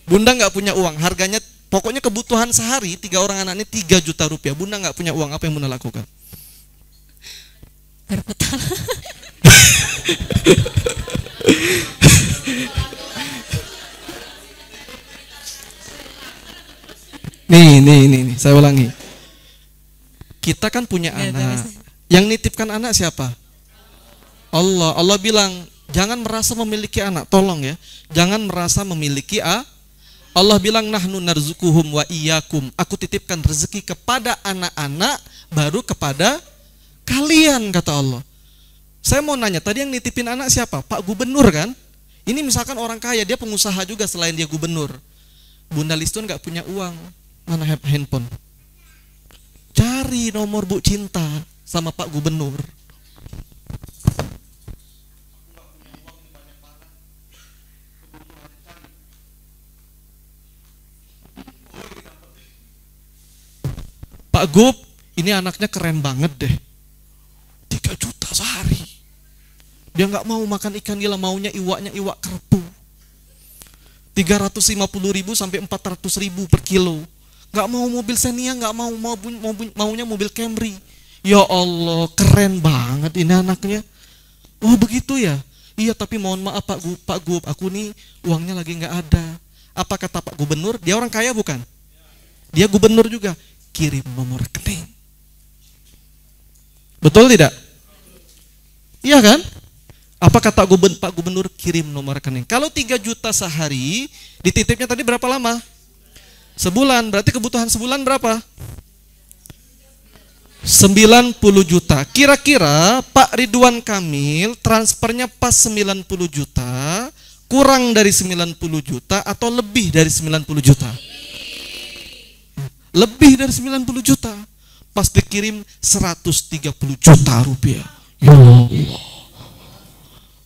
Bunda nggak punya uang, harganya pokoknya kebutuhan sehari 3 orang anak ini 3 juta rupiah. Bunda nggak punya uang, apa yang Bunda lakukan? Berputar. Nih, saya ulangi. Kita kan punya anak. Yang nitipkan anak siapa? Allah. Allah bilang, jangan merasa memiliki anak. Tolong ya, jangan merasa memiliki Allah bilang, nahnu narzukuhum wa iyyakum. Aku titipkan rezeki kepada anak-anak, baru kepada kalian, kata Allah. Saya mau nanya, tadi yang nitipin anak siapa? Pak Gubernur kan? Ini misalkan orang kaya, dia pengusaha juga selain dia gubernur. Bunda Listun nggak punya uang, mana handphone? Cari nomor Bu Cinta sama Pak Gubernur. Pak Gub, ini anaknya keren banget deh. 3 juta sehari. Dia nggak mau makan ikan nila, maunya iwaknya iwak kerepu. 350.000 sampai 400.000 per kilo. Nggak mau mobil Xenia, nggak maunya mobil Camry. Ya Allah, keren banget ini anaknya. Oh begitu ya? Iya, tapi mohon maaf Pak Gub, aku nih uangnya lagi nggak ada. Apa kata Pak Gubernur? Dia orang kaya bukan? Dia gubernur juga. Kirim nomor rekening. Betul tidak? Iya kan? Apa kata Pak Gubernur? Kirim nomor rekening. Kalau 3 juta sehari, dititipnya tadi berapa lama? Sebulan. Berarti kebutuhan sebulan berapa? 90 juta. Kira-kira Pak Ridwan Kamil transfernya pas 90 juta, kurang dari 90 juta atau lebih dari 90 juta? Lebih dari 90 juta. Pas dikirim 130 juta rupiah. Ya Allah.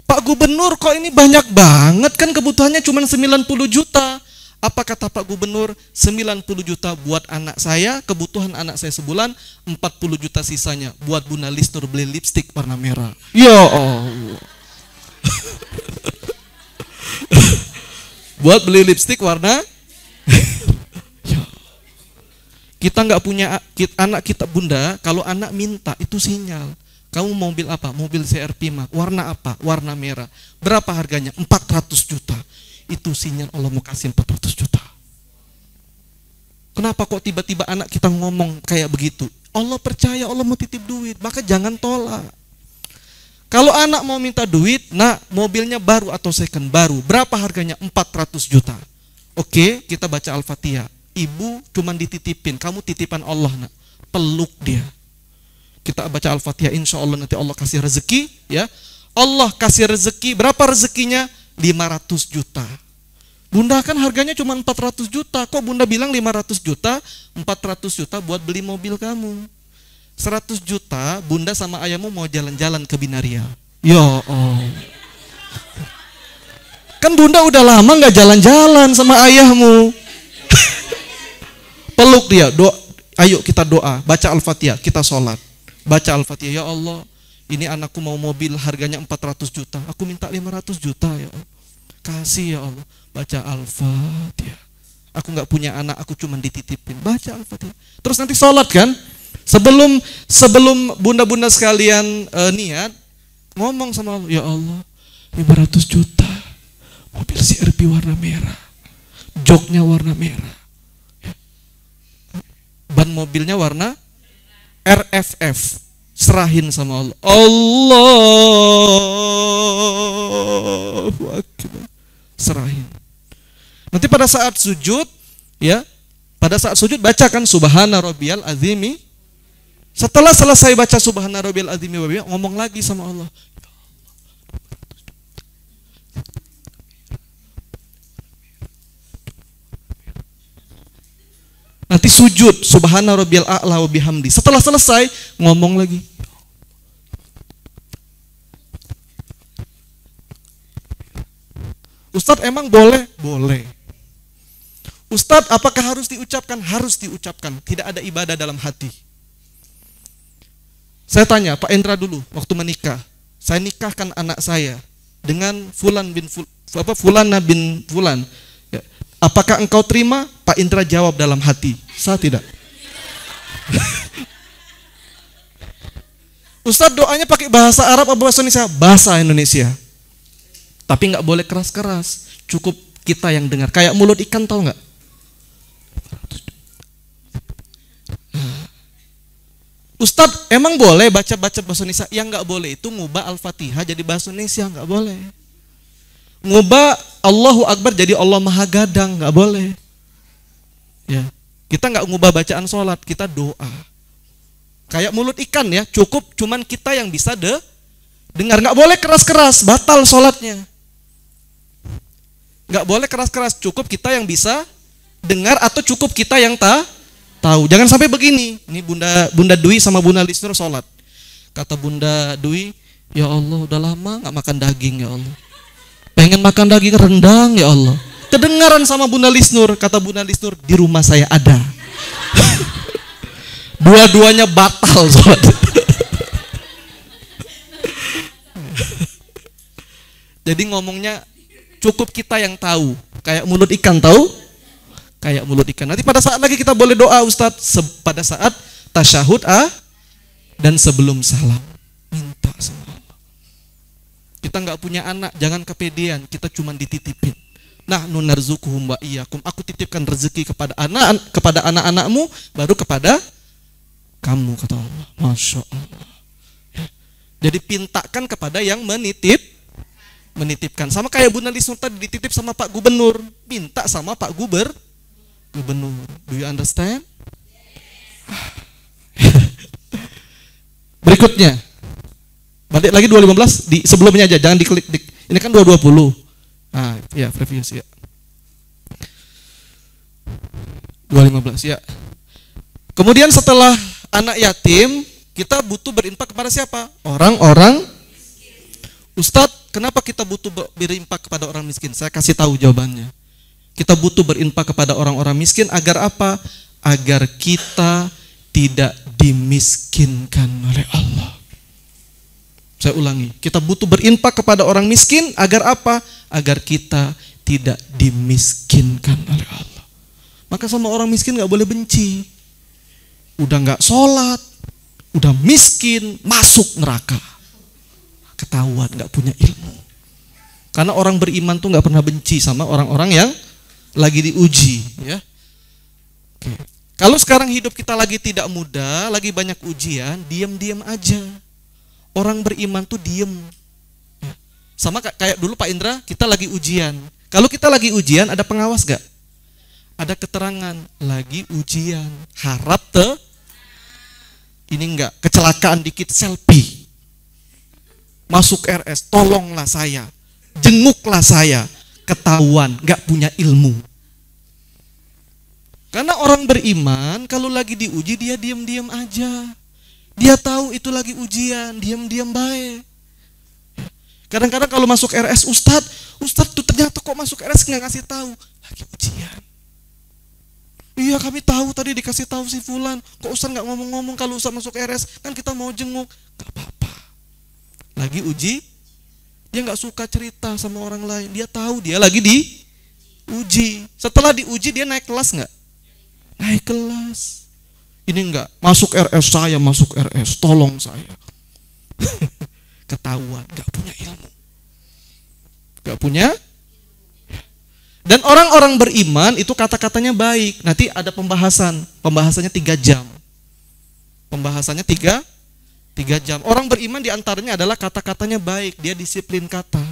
Pak Gubernur, kok ini banyak banget, kan kebutuhannya cuma 90 juta. Apa kata Pak Gubernur? 90 juta buat anak saya, kebutuhan anak saya sebulan, 40 juta sisanya buat Bunda Lisnur beli lipstik warna merah. Ya Allah. Buat beli lipstik warna ya. Kita nggak punya anak kita Bunda, kalau anak minta itu sinyal. Kamu mau mobil apa? Mobil CR-V Max. Warna apa? Warna merah. Berapa harganya? 400 juta. Itu sinyal Allah mau kasih 400 juta. Kenapa kok tiba-tiba anak kita ngomong kayak begitu? Allah percaya, Allah mau titip duit, maka jangan tolak. Kalau anak mau minta duit, nah mobilnya baru atau second baru, berapa harganya? 400 juta. Oke, kita baca Al-Fatihah. Ibu cuman dititipin, kamu titipan Allah nak, peluk dia. Kita baca Al-Fatihah, insya Allah nanti Allah kasih rezeki, ya. Allah kasih rezeki, berapa rezekinya? 500 juta. Bunda kan harganya cuma 400 juta. Kok Bunda bilang 500 juta? 400 juta buat beli mobil kamu. 100 juta Bunda sama ayahmu mau jalan-jalan ke Binaria. Ya Allah. Kan Bunda udah lama gak jalan-jalan sama ayahmu. Peluk dia, doa. Ayo kita doa, baca Al-Fatihah, kita sholat. Baca Al-Fatihah, ya Allah, ini anakku mau mobil harganya 400 juta. Aku minta 500 juta ya Allah. Kasih ya Allah. Baca Al-Fatihah. Aku gak punya anak, aku cuma dititipin. Baca Al-Fatihah. Terus nanti sholat kan? Sebelum bunda-bunda sekalian niat, ngomong sama Allah, ya Allah, 500 juta. Mobil CR-V warna merah. Joknya warna merah. Ban mobilnya warna RFF. Serahin sama Allah. Allahu Akbar. Serahin. Nanti pada saat sujud, ya, pada saat sujud bacakan Subhana Rabbiyal Azimi. Setelah selesai baca Subhana Rabbiyal Azimi, ngomong lagi sama Allah. Nanti sujud Subhana Rabbiyal A'la wa bihamdi. Setelah selesai ngomong lagi. Ustadz emang boleh? Boleh. Ustadz apakah harus diucapkan? Harus diucapkan. Tidak ada ibadah dalam hati. Saya tanya Pak Endra dulu waktu menikah. Saya nikahkan anak saya dengan Fulana bin Fulan. Ya. Apakah engkau terima? Pak Indra jawab dalam hati, saya tidak. Ustadz doanya pakai bahasa Arab atau bahasa Indonesia? Bahasa Indonesia. Tapi nggak boleh keras-keras. Cukup kita yang dengar. Kayak mulut ikan, tahu nggak? Ustadz emang boleh baca-baca bahasa Indonesia? Yang nggak boleh itu ngubah Al-Fatihah jadi bahasa Indonesia, nggak boleh. Ngubah Allahu Akbar jadi Allah Maha Gadang, nggak boleh. Ya, kita nggak ngubah bacaan sholat, kita doa. Kayak mulut ikan ya, cukup cuman kita yang bisa dengar. Nggak boleh keras-keras, batal sholatnya. Nggak boleh keras-keras, cukup kita yang bisa dengar atau cukup kita yang tahu. Jangan sampai begini. Ini Bunda Dwi sama Bunda Lisnur sholat. Kata Bunda Dwi, ya Allah udah lama nggak makan daging ya Allah. Pengen makan daging rendang ya Allah. Kedengaran sama Bunda Lisnur, kata Bunda Lisnur, di rumah saya ada. Dua-duanya batal sholat. Jadi ngomongnya cukup kita yang tahu. Kayak mulut ikan, tahu? Kayak mulut ikan. Nanti pada saat lagi kita boleh doa Ustadz. Pada saat tasyahud dan sebelum salam. Minta sama Allah. Kita nggak punya anak, jangan kepedean. Kita cuma dititipin. Nah, nunarzukuhum wa iyyakum. Aku titipkan rezeki kepada anak-anakmu, baru kepada kamu, kata Allah. Masya Allah. Ya. Jadi pintakan kepada yang menitipkan. Sama kayak Bunda Lisnur tadi dititip sama Pak Gubernur. Minta sama Pak Gubernur. Do you understand? Berikutnya. Balik lagi 215 di sebelumnya aja, jangan diklik. Ini kan 220. Nah, ya previous ya. 215 ya. Kemudian setelah anak yatim, kita butuh berinfak kepada siapa? Orang-orang. Ustadz, kenapa kita butuh berinfak kepada orang miskin? Saya kasih tahu jawabannya. Kita butuh berinfak kepada orang-orang miskin agar apa? Agar kita tidak dimiskinkan oleh Allah. Saya ulangi, kita butuh berinfak kepada orang miskin agar apa? Agar kita tidak dimiskinkan oleh Allah. Maka sama orang miskin gak boleh benci. Udah gak sholat, udah miskin, masuk neraka. Ketahuan gak punya ilmu. Karena orang beriman tuh gak pernah benci sama orang-orang yang lagi diuji. Ya. Oke. Kalau sekarang hidup kita lagi tidak mudah, lagi banyak ujian, diam-diam aja. Orang beriman tuh diem. Sama kayak dulu Pak Indra, kita lagi ujian. Kalau kita lagi ujian, ada pengawas gak? Ada keterangan, lagi ujian. Harap Ini enggak, kecelakaan dikit selfie. Masuk RS, tolonglah saya. Jenguklah saya. Ketahuan, enggak punya ilmu. Karena orang beriman kalau lagi diuji dia diam-diam aja. Dia tahu itu lagi ujian, diam-diam baik. Kadang-kadang kalau masuk RS, Ustadz tuh ternyata kok masuk RS nggak ngasih tahu, lagi ujian. Iya kami tahu tadi dikasih tahu si Fulan, kok Ustadz nggak ngomong-ngomong kalau Ustadz masuk RS, kan kita mau jenguk, nggak apa-apa. Lagi uji, dia nggak suka cerita sama orang lain, dia tahu dia lagi diuji. Setelah diuji dia naik kelas nggak? Naik kelas. Ini enggak, masuk RS saya, masuk RS, tolong saya. Ketahuan, enggak punya ilmu. Enggak punya. Dan orang-orang beriman itu kata-katanya baik. Nanti ada pembahasannya 3 jam. Pembahasannya 3 jam. Orang beriman diantaranya adalah kata-katanya baik, dia disiplin kata.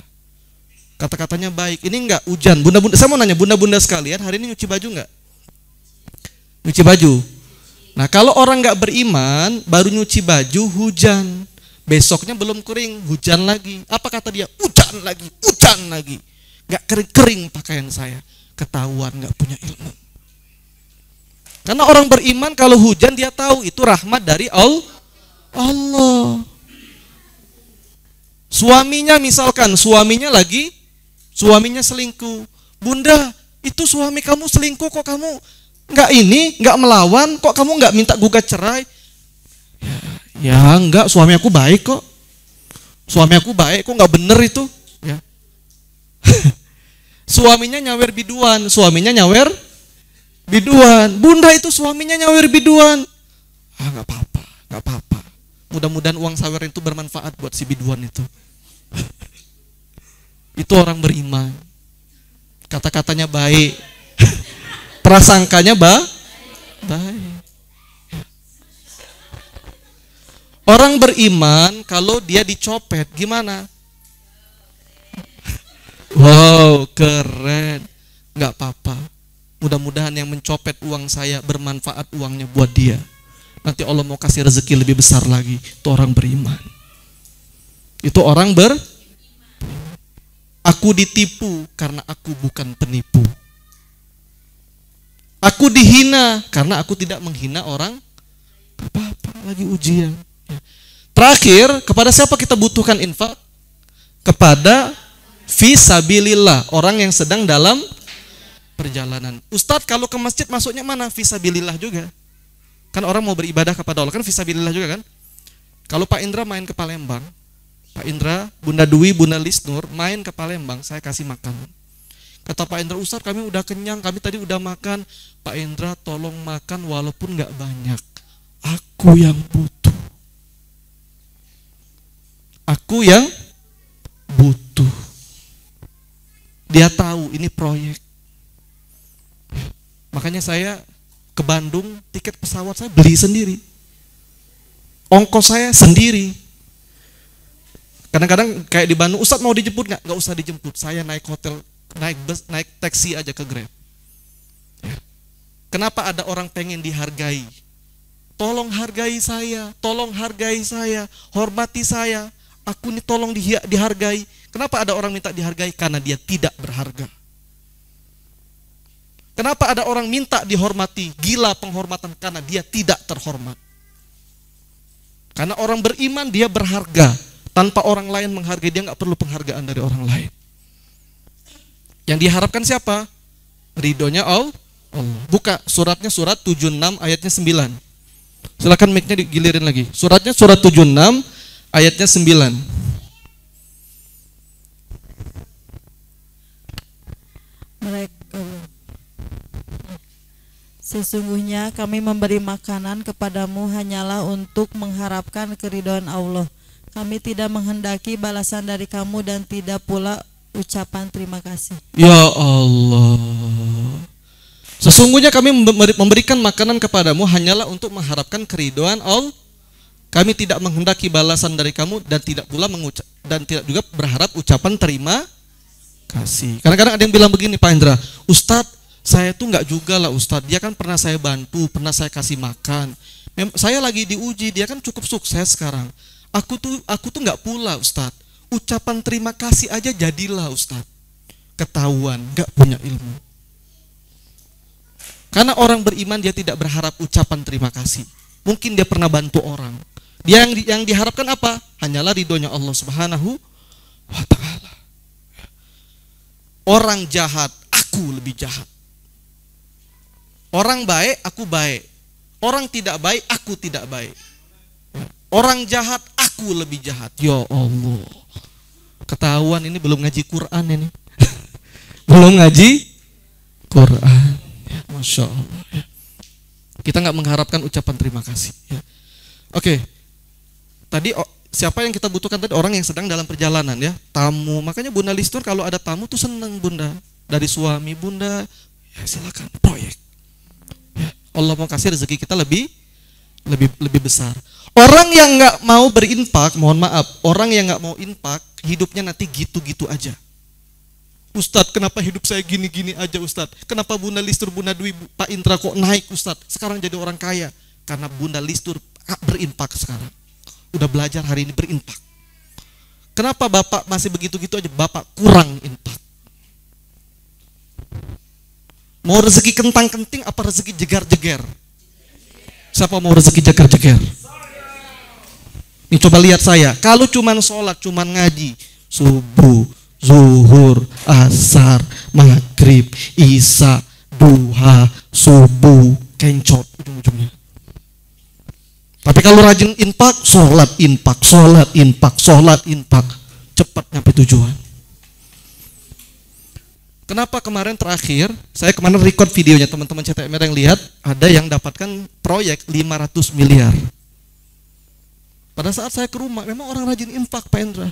Kata-katanya baik. Ini enggak hujan. Bunda-bunda, saya mau nanya, bunda-bunda sekalian, hari ini nyuci baju enggak? Nyuci baju. Nah kalau orang nggak beriman baru nyuci baju hujan, besoknya belum kering hujan lagi. Apa kata dia? Hujan lagi, nggak kering pakaian saya. Ketahuan nggak punya ilmu. Karena orang beriman kalau hujan dia tahu itu rahmat dari Allah. Suaminya misalkan suaminya selingkuh, bunda itu suami kamu selingkuh kok kamu nggak melawan, kok kamu nggak minta gugat cerai? Ya enggak, suami aku baik kok. Suami aku baik kok, nggak bener itu. Ya. Suaminya nyawer biduan. Bunda itu suaminya nyawer biduan. Nggak apa-apa. Mudah-mudahan uang sawer itu bermanfaat buat si biduan itu. Itu orang beriman. Kata-katanya baik. Prasangkanya baik. Orang beriman kalau dia dicopet gimana? Wow, keren. Nggak apa-apa. Mudah-mudahan yang mencopet uang saya bermanfaat uangnya buat dia. Nanti Allah mau kasih rezeki lebih besar lagi. Itu orang beriman. Itu orang Aku ditipu karena aku bukan penipu. Aku dihina karena aku tidak menghina orang. Apa-apa, lagi ujian. Terakhir, kepada siapa kita butuhkan infak? Kepada fisabilillah, orang yang sedang dalam perjalanan. Ustadz, kalau ke masjid masuknya mana? Fisabilillah juga. Kan orang mau beribadah kepada Allah, kan fisabilillah juga kan? Kalau Pak Indra main ke Palembang, Pak Indra, Bunda Dwi, Bunda Lisnur main ke Palembang, saya kasih makan. Kata Pak Indra, Ustadz kami udah kenyang, kami tadi udah makan. Pak Indra tolong makan walaupun gak banyak. Aku yang butuh. Aku yang butuh. Dia tahu ini proyek. Makanya saya ke Bandung, tiket pesawat saya beli sendiri. Ongkos saya sendiri. Kadang-kadang kayak di Bandung, Ustadz mau dijemput nggak? Nggak usah dijemput, saya naik hotel, naik bus, naik taksi aja ke Grab. Ya. Kenapa ada orang pengen dihargai? Tolong hargai saya, hormati saya. Aku ini tolong dihargai. Kenapa ada orang minta dihargai? Karena dia tidak berharga. Kenapa ada orang minta dihormati? Gila penghormatan, karena dia tidak terhormat. Karena orang beriman dia berharga. Tanpa orang lain menghargai dia nggak perlu penghargaan dari orang lain. Yang diharapkan siapa? Ridhonya Allah. Buka suratnya, surat 76 ayatnya 9. Silakan mic-nya digilirin lagi. Suratnya surat 76 ayatnya 9. Sesungguhnya kami memberi makanan kepadamu hanyalah untuk mengharapkan keridhaan Allah. Kami tidak menghendaki balasan dari kamu dan tidak pula ucapan terima kasih. Ya Allah. Sesungguhnya kami memberikan makanan kepadamu hanyalah untuk mengharapkan keridhaan Allah. Kami tidak menghendaki balasan dari kamu dan tidak pula dan tidak juga berharap ucapan terima kasih. Kadang-kadang ada yang bilang begini, Pak Indra, Ustadz, saya tuh nggak juga lah Ustadz. Dia kan pernah saya bantu, pernah saya kasih makan. Saya lagi diuji, dia kan cukup sukses sekarang. Aku tuh nggak pula, Ustadz. Ucapan terima kasih aja jadilah, Ustadz. Ketahuan nggak punya ilmu. Karena orang beriman dia tidak berharap ucapan terima kasih. Mungkin dia pernah bantu orang. Dia yang diharapkan apa? Hanyalah ridhonya Allah Subhanahu wa Ta'ala. Orang jahat, aku lebih jahat. Orang baik, aku baik. Orang tidak baik, aku tidak baik. Orang jahat, aku lebih jahat. Ya Allah. Ketahuan ini belum ngaji Quran ini. Belum ngaji Quran. Ya, Masya Allah. Ya. Kita nggak mengharapkan ucapan terima kasih. Ya. Oke. Tadi siapa yang kita butuhkan tadi? Orang yang sedang dalam perjalanan ya. Tamu. Makanya Bunda Listur kalau ada tamu tuh seneng Bunda. Dari suami Bunda, ya silakan proyek. Allah mau kasih rezeki kita lebih besar. Orang yang nggak mau berinfak, mohon maaf, orang yang nggak mau infak, hidupnya nanti gitu-gitu aja. Ustadz, kenapa hidup saya gini-gini aja, Ustadz? Kenapa Bunda Listur, Bunda Dwi, Pak Indra kok naik, Ustadz? Sekarang jadi orang kaya. Karena Bunda Listur berinfak sekarang. Udah belajar hari ini berinfak. Kenapa Bapak masih begitu-gitu aja? Bapak kurang infak. Mau rezeki kentang-kenting apa rezeki jegar-jeger? Siapa mau rezeki jegar-jeger? Nih coba lihat saya. Kalau cuman sholat, cuman ngaji, subuh, zuhur, asar, maghrib, isya, duha, subuh, kencot ujung-ujungnya. Tapi kalau rajin infak, sholat infak, sholat infak, sholat infak, cepat nyampe tujuan. Kenapa kemarin terakhir, saya kemarin record videonya teman-teman CTMR yang lihat, ada yang dapatkan proyek 500 miliar. Pada saat saya ke rumah, memang orang rajin infak Pak Indra.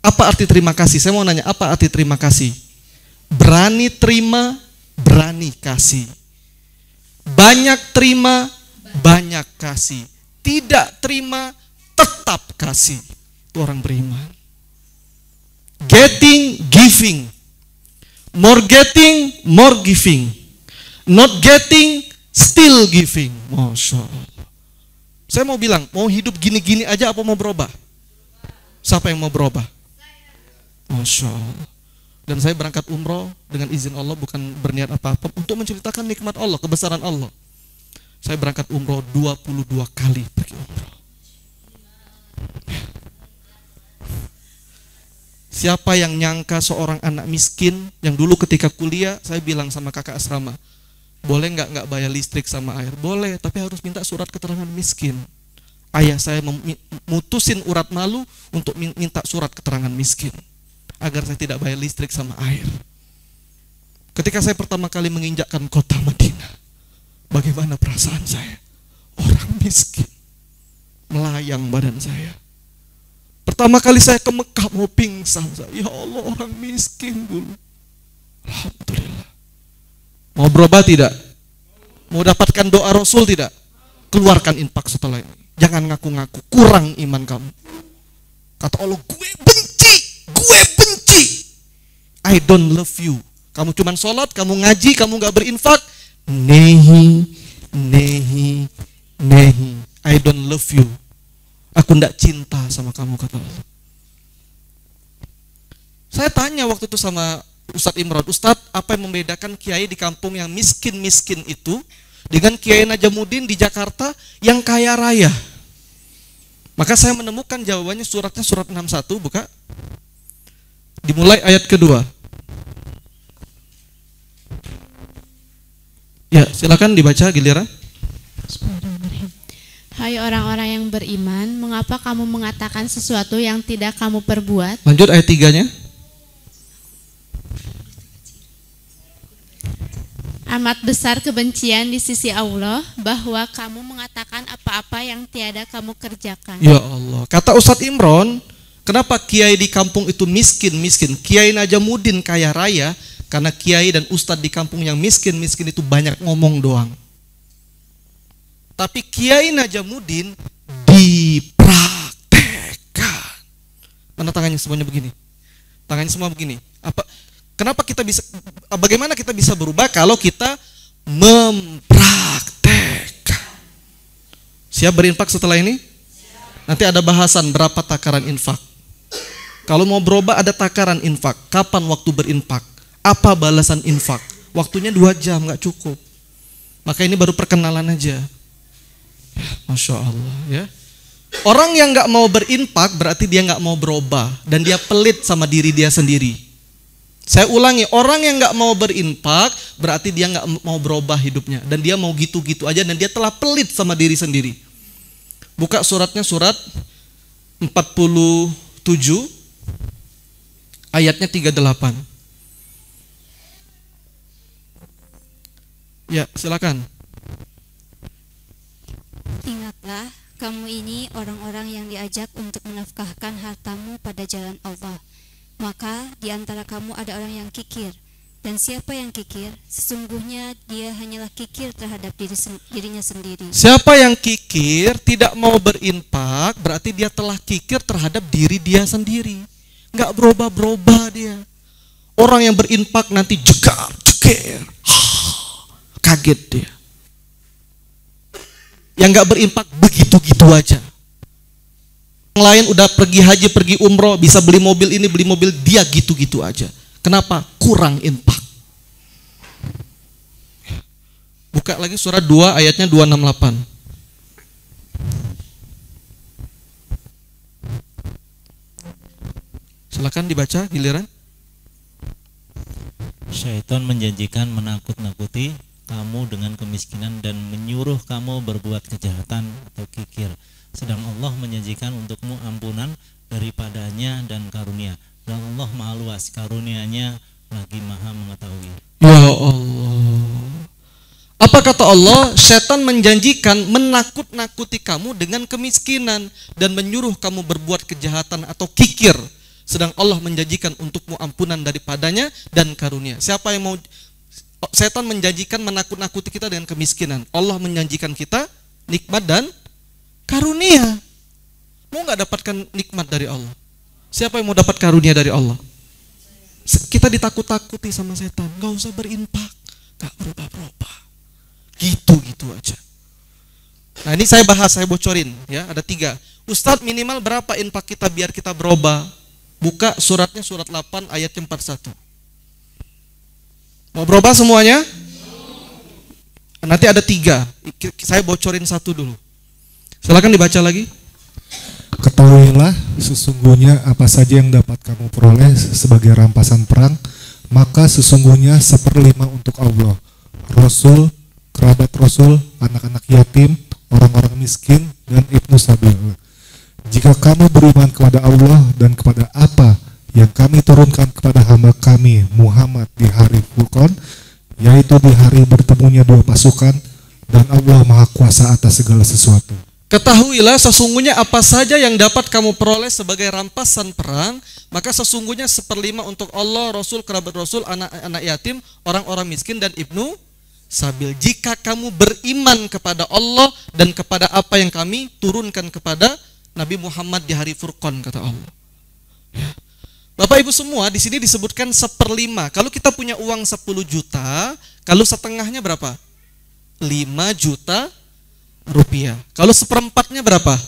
Apa arti terima kasih? Saya mau nanya, apa arti terima kasih? Berani terima, berani kasih. Banyak terima, banyak kasih. Tidak terima, tetap kasih. Itu orang beriman. Getting, giving. More getting, more giving. Not getting, still giving. Masya Allah. Saya mau bilang, mau hidup gini-gini aja apa mau berubah? Siapa yang mau berubah? Masya Allah. Dan saya berangkat umroh dengan izin Allah, bukan berniat apa-apa, untuk menceritakan nikmat Allah, kebesaran Allah. Saya berangkat umroh 22 kali pergi umroh. Siapa yang nyangka seorang anak miskin yang dulu ketika kuliah saya bilang sama kakak asrama, boleh nggak bayar listrik sama air? Boleh, tapi harus minta surat keterangan miskin. Ayah saya mutusin urat malu untuk minta surat keterangan miskin agar saya tidak bayar listrik sama air. Ketika saya pertama kali menginjakkan kota Madinah, bagaimana perasaan saya? Orang miskin, melayang badan saya. Pertama kali saya ke Mekah mau pingsan saya. Ya Allah, orang miskin dulu. Alhamdulillah. Mau berubah tidak? Mau dapatkan doa Rasul tidak? Keluarkan infak setelah ini. Jangan ngaku-ngaku kurang iman kamu. Kata Allah, gue benci. I don't love you. Kamu cuman sholat, kamu ngaji, kamu gak berinfak. Nehi. I don't love you. Aku tidak cinta sama kamu, kata Allah. Saya tanya waktu itu sama Ustadz Imran, Ustadz, apa yang membedakan kiai di kampung yang miskin-miskin itu dengan Kiai Najamuddin di Jakarta yang kaya raya? Maka saya menemukan jawabannya, suratnya surat 61, buka. Dimulai ayat kedua. Ya, silakan dibaca giliran. Hai orang-orang yang beriman, mengapa kamu mengatakan sesuatu yang tidak kamu perbuat? Lanjut ayat 3-nya. Amat besar kebencian di sisi Allah bahwa kamu mengatakan apa-apa yang tiada kamu kerjakan. Ya Allah, kata Ustadz Imron, kenapa kiai di kampung itu miskin-miskin? Kiai Najamuddin kaya raya, karena kiai dan ustadz di kampung yang miskin-miskin itu banyak ngomong doang. Tapi Kiai Najamuddin dipraktekkan. Mana tangannya semuanya begini? Tangannya semua begini. Kenapa kita bisa? Bagaimana kita bisa berubah kalau kita mempraktekkan. Siap berinfak setelah ini? Nanti ada bahasan berapa takaran infak. Kalau mau berubah ada takaran infak. Kapan waktu berinfak? Apa balasan infak? Waktunya 2 jam, nggak cukup. Maka ini baru perkenalan aja. Masya Allah ya. Orang yang nggak mau berinfak berarti dia nggak mau berubah dan dia pelit sama diri dia sendiri. Saya ulangi, orang yang nggak mau berinfak berarti dia nggak mau berubah hidupnya dan dia mau gitu-gitu aja dan dia telah pelit sama diri sendiri. Buka suratnya, surat 47 ayatnya 38. Ya, silakan. Ingatlah, kamu ini orang-orang yang diajak untuk menafkahkan hartamu pada jalan Allah. Maka di antara kamu ada orang yang kikir. Dan siapa yang kikir, sesungguhnya dia hanyalah kikir terhadap dirinya sendiri. Siapa yang kikir tidak mau berinfak berarti dia telah kikir terhadap diri dia sendiri. Nggak berubah-berubah dia. Orang yang berinfak nanti jegar, jeger, kaget dia. Yang nggak berinfak begitu-gitu aja. Yang lain udah pergi haji, pergi umroh, bisa beli mobil ini, beli mobil, dia gitu-gitu aja. Kenapa? Kurang infak. Buka lagi surat 2 ayatnya 268. Silakan dibaca giliran. Syaitan menjanjikan menakut-nakuti kamu dengan kemiskinan dan menyuruh kamu berbuat kejahatan atau kikir. Sedang Allah menjanjikan untukmu ampunan daripadanya dan karunia. Dan Allah Maha Luas, karunia-Nya lagi Maha mengetahui. Ya Allah. Apa kata Allah? Setan menjanjikan menakut-nakuti kamu dengan kemiskinan dan menyuruh kamu berbuat kejahatan atau kikir. Sedang Allah menjanjikan untukmu ampunan daripadanya dan karunia. Siapa yang mau? Setan menjanjikan menakut-nakuti kita dengan kemiskinan. Allah menjanjikan kita nikmat dan karunia. Mau nggak dapatkan nikmat dari Allah? Siapa yang mau dapat karunia dari Allah? Kita ditakut-takuti sama setan. Gak usah berinfak, gak berubah-berubah. Gitu-gitu aja. Nah ini saya bahas, saya bocorin ya. Ada 3. Ustadz, minimal berapa infak kita biar kita berubah? Buka suratnya, surat 8 ayat 41. Mau berubah semuanya? Nanti ada 3. Saya bocorin 1 dulu. Silakan dibaca lagi. Ketahuilah sesungguhnya apa saja yang dapat kamu peroleh sebagai rampasan perang, maka sesungguhnya 1/5 untuk Allah, Rasul, kerabat Rasul, anak-anak yatim, orang-orang miskin, dan ibnu sabil. Jika kamu beriman kepada Allah dan kepada apa yang kami turunkan kepada hamba kami Muhammad di hari Furqan, yaitu di hari bertemunya 2 pasukan, dan Allah Maha Kuasa atas segala sesuatu. Ketahuilah sesungguhnya apa saja yang dapat kamu peroleh sebagai rampasan perang, maka sesungguhnya 1/5 untuk Allah, Rasul, kerabat Rasul, anak-anak yatim, orang-orang miskin, dan ibnu sabil. Jika kamu beriman kepada Allah dan kepada apa yang kami turunkan kepada Nabi Muhammad di hari Furqan, kata Allah. Ya. Bapak Ibu semua, di sini disebutkan 1/5. Kalau kita punya uang 10 juta, kalau setengahnya berapa? 5 juta rupiah. Kalau 1/4-nya berapa?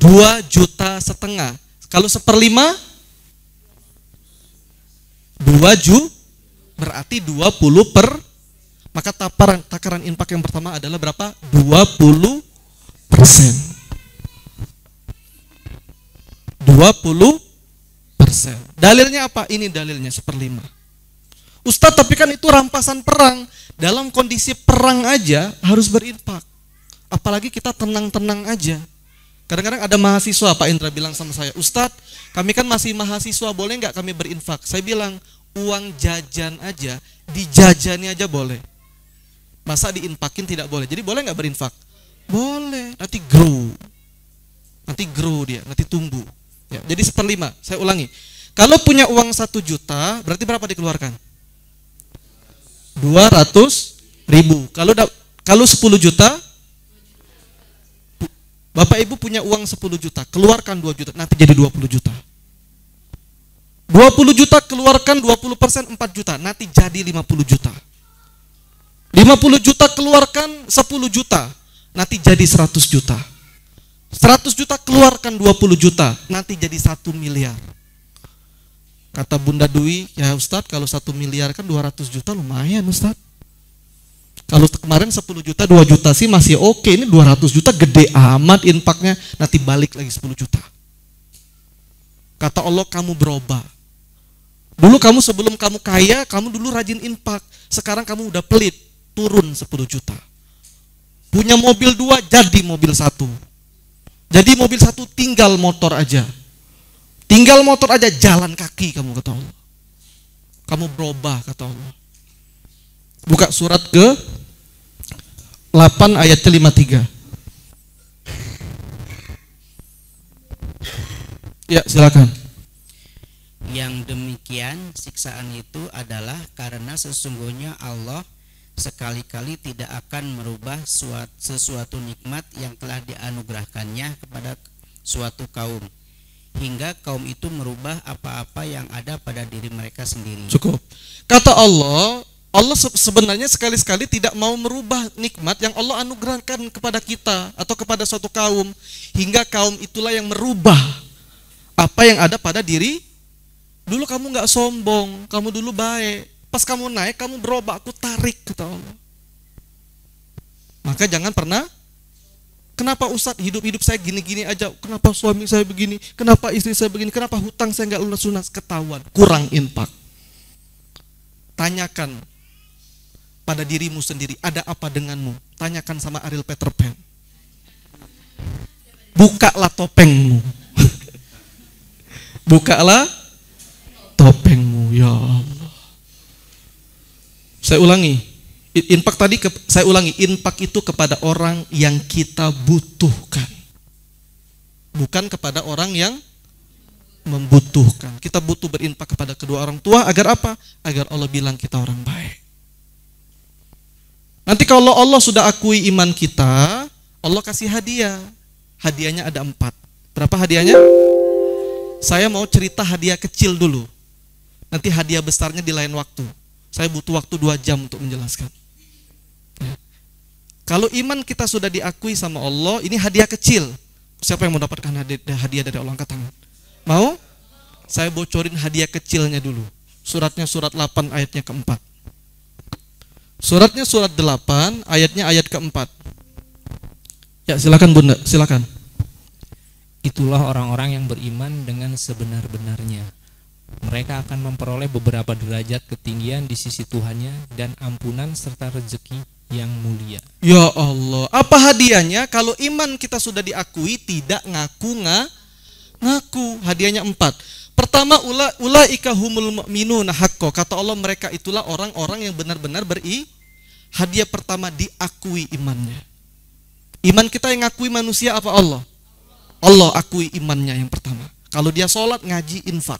2,5 juta. Kalau 1/5 2 juta, berarti 20 per. Maka takaran infak yang pertama adalah berapa? 20%. 20%. Dalilnya apa? Ini dalilnya 1/5. Ustadz, tapi kan itu rampasan perang. Dalam kondisi perang aja harus berinfak. Apalagi kita tenang-tenang aja. Kadang-kadang ada mahasiswa, Pak Indra bilang sama saya, Ustadz, kami kan masih mahasiswa, boleh nggak kami berinfak? Saya bilang, uang jajan aja, dijajani aja boleh. Masa diinfakin tidak boleh? Jadi boleh nggak berinfak? Boleh, nanti grow dia, nanti tumbuh. Ya, jadi 1/5, saya ulangi. Kalau punya uang 1 juta, berarti berapa dikeluarkan? 200.000. Kalau 10 juta, Bapak Ibu punya uang 10 juta, keluarkan 2 juta, nanti jadi 20 juta. 20 juta keluarkan 20%, 4 juta, nanti jadi 50 juta. 50 juta keluarkan 10 juta, nanti jadi 100 juta. 100 juta keluarkan 20 juta, nanti jadi 1 miliar. Kata Bunda Dwi, ya Ustadz kalau 1 miliar kan 200 juta lumayan Ustadz. Kalau kemarin 10 juta, 2 juta sih masih oke, ini 200 juta gede amat infaknya, nanti balik lagi 10 juta. Kata Allah, kamu berubah. Dulu kamu sebelum kamu kaya, kamu dulu rajin infak. Sekarang kamu udah pelit, turun 10 juta. Punya mobil 2, jadi mobil 1. Jadi mobil 1 tinggal motor aja. Tinggal motor aja, jalan kaki kamu, kata Allah. Kamu berubah, kata Allah. Buka surat ke 8 ayat 53. Ya, silakan. Yang demikian siksaan itu adalah karena sesungguhnya Allah sekali-kali tidak akan merubah sesuatu nikmat yang telah dianugerahkannya kepada suatu kaum hingga kaum itu merubah apa-apa yang ada pada diri mereka sendiri. Cukup. Kata Allah, Allah sebenarnya sekali-sekali tidak mau merubah nikmat yang Allah anugerahkan kepada kita atau kepada suatu kaum hingga kaum itulah yang merubah apa yang ada pada diri. Dulu kamu nggak sombong, kamu dulu baik. Pas kamu naik, kamu berubah, aku tarik, kata Allah. Maka jangan pernah, kenapa Ustadz hidup saya gini-gini aja, kenapa suami saya begini, kenapa istri saya begini, kenapa hutang saya nggak lunas, ketahuan, kurang infak. Tanyakan pada dirimu sendiri, ada apa denganmu? Tanyakan sama Ariel Peter Pan. Bukalah topengmu. Bukalah topengmu, ya Allah. Saya ulangi, infak tadi, saya ulangi, infak itu kepada orang yang kita butuhkan, bukan kepada orang yang membutuhkan. Kita butuh berinfak kepada kedua orang tua agar apa? Agar Allah bilang kita orang baik. Nanti kalau Allah sudah akui iman kita, Allah kasih hadiah. Hadiahnya ada 4. Berapa hadiahnya? Saya mau cerita hadiah kecil dulu. Nanti hadiah besarnya di lain waktu. Saya butuh waktu 2 jam untuk menjelaskan. Ya. Kalau iman kita sudah diakui sama Allah, ini hadiah kecil. Siapa yang mau dapatkan hadiah dari Allah, angkat tangan. Mau? Saya bocorin hadiah kecilnya dulu. Suratnya surat 8 ayatnya keempat. Suratnya surat 8 ayatnya ayat keempat. Ya, silakan Bunda, silakan. Itulah orang-orang yang beriman dengan sebenar-benarnya. Mereka akan memperoleh beberapa derajat ketinggian di sisi Tuhannya dan ampunan serta rezeki yang mulia. Ya Allah, apa hadiahnya? Kalau iman kita sudah diakui, tidak ngaku. Hadiahnya 4. Pertama, ulaika humul mu'minuna haqqo. Kata Allah, mereka itulah orang-orang yang benar-benar hadiah pertama diakui imannya. Iman kita yang ngakui manusia apa Allah? Allah akui imannya yang pertama. Kalau dia sholat, ngaji, infak,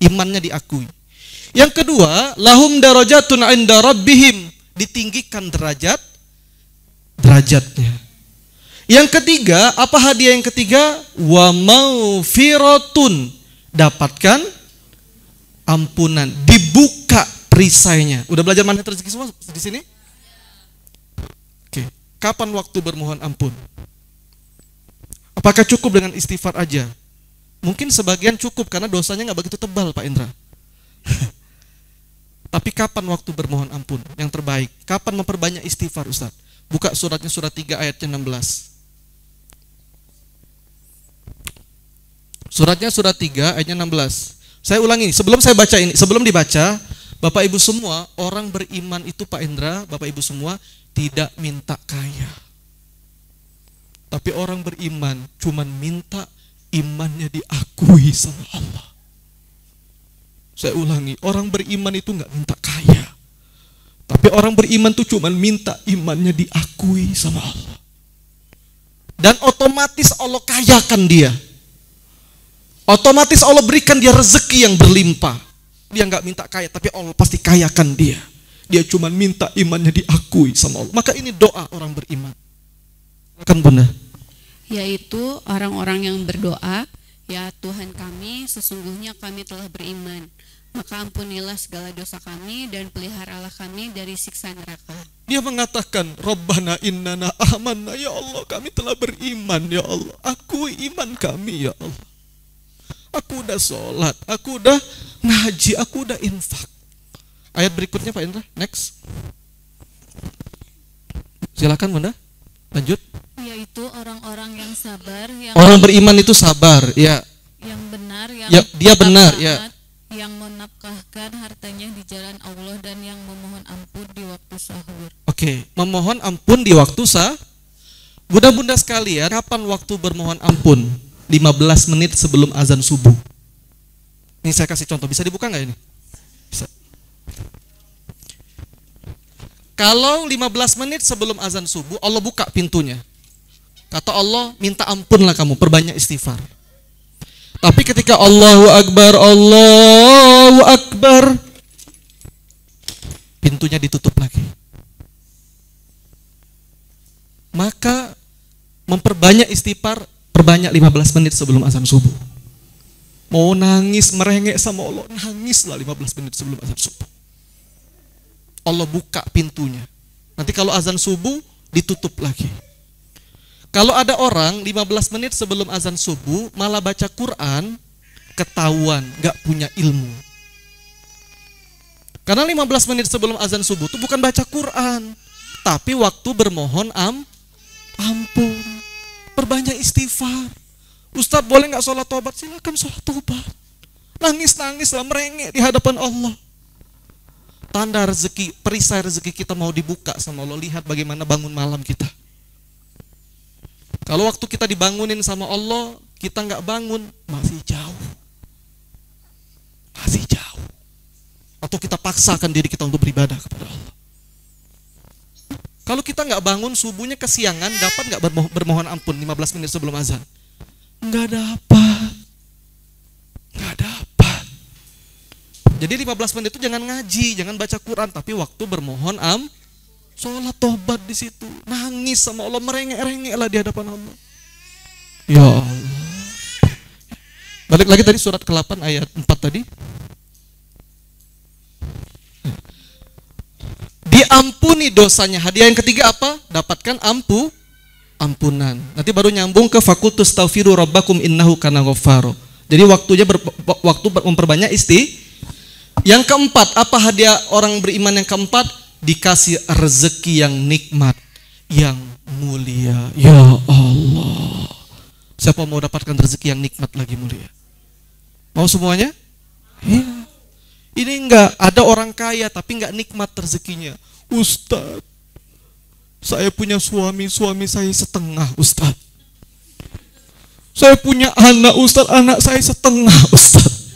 imannya diakui. Yang kedua, lahum darajatun inda rabbihim, ditinggikan derajatnya. Yang ketiga, apa hadiah yang ketiga? Wa maufiratun, dapatkan ampunan, dibuka perisainya. Udah belajar manhaj rezeki semua di sini? Oke. Kapan waktu bermohon ampun? Apakah cukup dengan istighfar aja? Mungkin sebagian cukup karena dosanya nggak begitu tebal, Pak Indra. Tapi kapan waktu bermohon ampun yang terbaik? Kapan memperbanyak istighfar, Ustaz? Buka suratnya surat 3 ayatnya 16. Suratnya surat 3 ayatnya 16. Saya ulangi, sebelum saya baca ini, sebelum dibaca, Bapak Ibu semua, orang beriman itu Pak Indra, Bapak Ibu semua tidak minta kaya. Tapi orang beriman cuman minta imannya diakui sama Allah. Saya ulangi, orang beriman itu nggak minta kaya. Tapi orang beriman itu cuman minta imannya diakui sama Allah. Dan otomatis Allah kayakan dia. Otomatis Allah berikan dia rezeki yang berlimpah. Dia nggak minta kaya, tapi Allah pasti kayakan dia. Dia cuma minta imannya diakui sama Allah. Maka ini doa orang beriman. Kan Bunda? Yaitu orang-orang yang berdoa, ya Tuhan kami, sesungguhnya kami telah beriman. Maka ampunilah segala dosa kami dan peliharalah kami dari siksa neraka. Dia mengatakan, Rabbana innana amanna, ya Allah kami telah beriman ya Allah. Akui iman kami ya Allah. Aku udah sholat, aku udah ngaji, aku udah infak. Ayat berikutnya Pak Indra, next. Silakan Bunda, lanjut. Yaitu orang-orang yang sabar, yang Orang beriman itu sabar, ya. Yang benar, yang Ya, dia benar, taat, ya. yang menafkahkan hartanya di jalan Allah dan yang memohon ampun di waktu sahur. Oke, memohon ampun di waktu Bunda-bunda sekalian, kapan waktu bermohon ampun? 15 menit sebelum azan subuh. Ini saya kasih contoh, bisa dibuka nggak ini? Bisa. Kalau 15 menit sebelum azan subuh, Allah buka pintunya. Kata Allah, minta ampunlah kamu, perbanyak istighfar. Tapi ketika Allahu Akbar, pintunya ditutup lagi. Maka memperbanyak istighfar, perbanyak 15 menit sebelum azan subuh. Mau nangis, merengek sama Allah, nangislah 15 menit sebelum azan subuh. Allah buka pintunya. Nanti kalau azan subuh, ditutup lagi. Kalau ada orang 15 menit sebelum azan subuh malah baca Quran, ketahuan gak punya ilmu. Karena 15 menit sebelum azan subuh itu bukan baca Quran, tapi waktu bermohon ampun, perbanyak istighfar. Ustadz boleh gak sholat tobat? Silakan sholat tobat. Nangis-nangis lah, merengek di hadapan Allah. Tanda rezeki, perisai rezeki kita mau dibuka sama Allah. Lihat bagaimana bangun malam kita. Kalau waktu kita dibangunin sama Allah, kita nggak bangun, masih jauh. Masih jauh. Atau kita paksakan diri kita untuk beribadah kepada Allah. Kalau kita nggak bangun, subuhnya kesiangan, dapat nggak bermohon ampun 15 menit sebelum azan? Nggak dapat. Nggak dapat. Jadi 15 menit itu jangan ngaji, jangan baca Quran, tapi waktu bermohon sholat tobat di situ, nangis sama Allah, merengek-rengek lah di hadapan Allah. Ya Allah. Balik lagi tadi surat ke-8 ayat 4 tadi. Diampuni dosanya. Hadiah yang ketiga apa? Dapatkan ampunan. Nanti baru nyambung ke fakultus taufiru rabbakum innahu kana ghaffaro. Jadi waktunya waktu memperbanyak Yang keempat, apa hadiah orang beriman yang keempat? Dikasih rezeki yang nikmat, yang mulia. Ya Allah. Siapa mau dapatkan rezeki yang nikmat lagi mulia? Mau semuanya? Iya. Ini enggak, ada orang kaya tapi enggak nikmat rezekinya. Ustadz, saya punya suami saya setengah, Ustadz. Saya punya anak, Ustadz, anak saya setengah, Ustadz.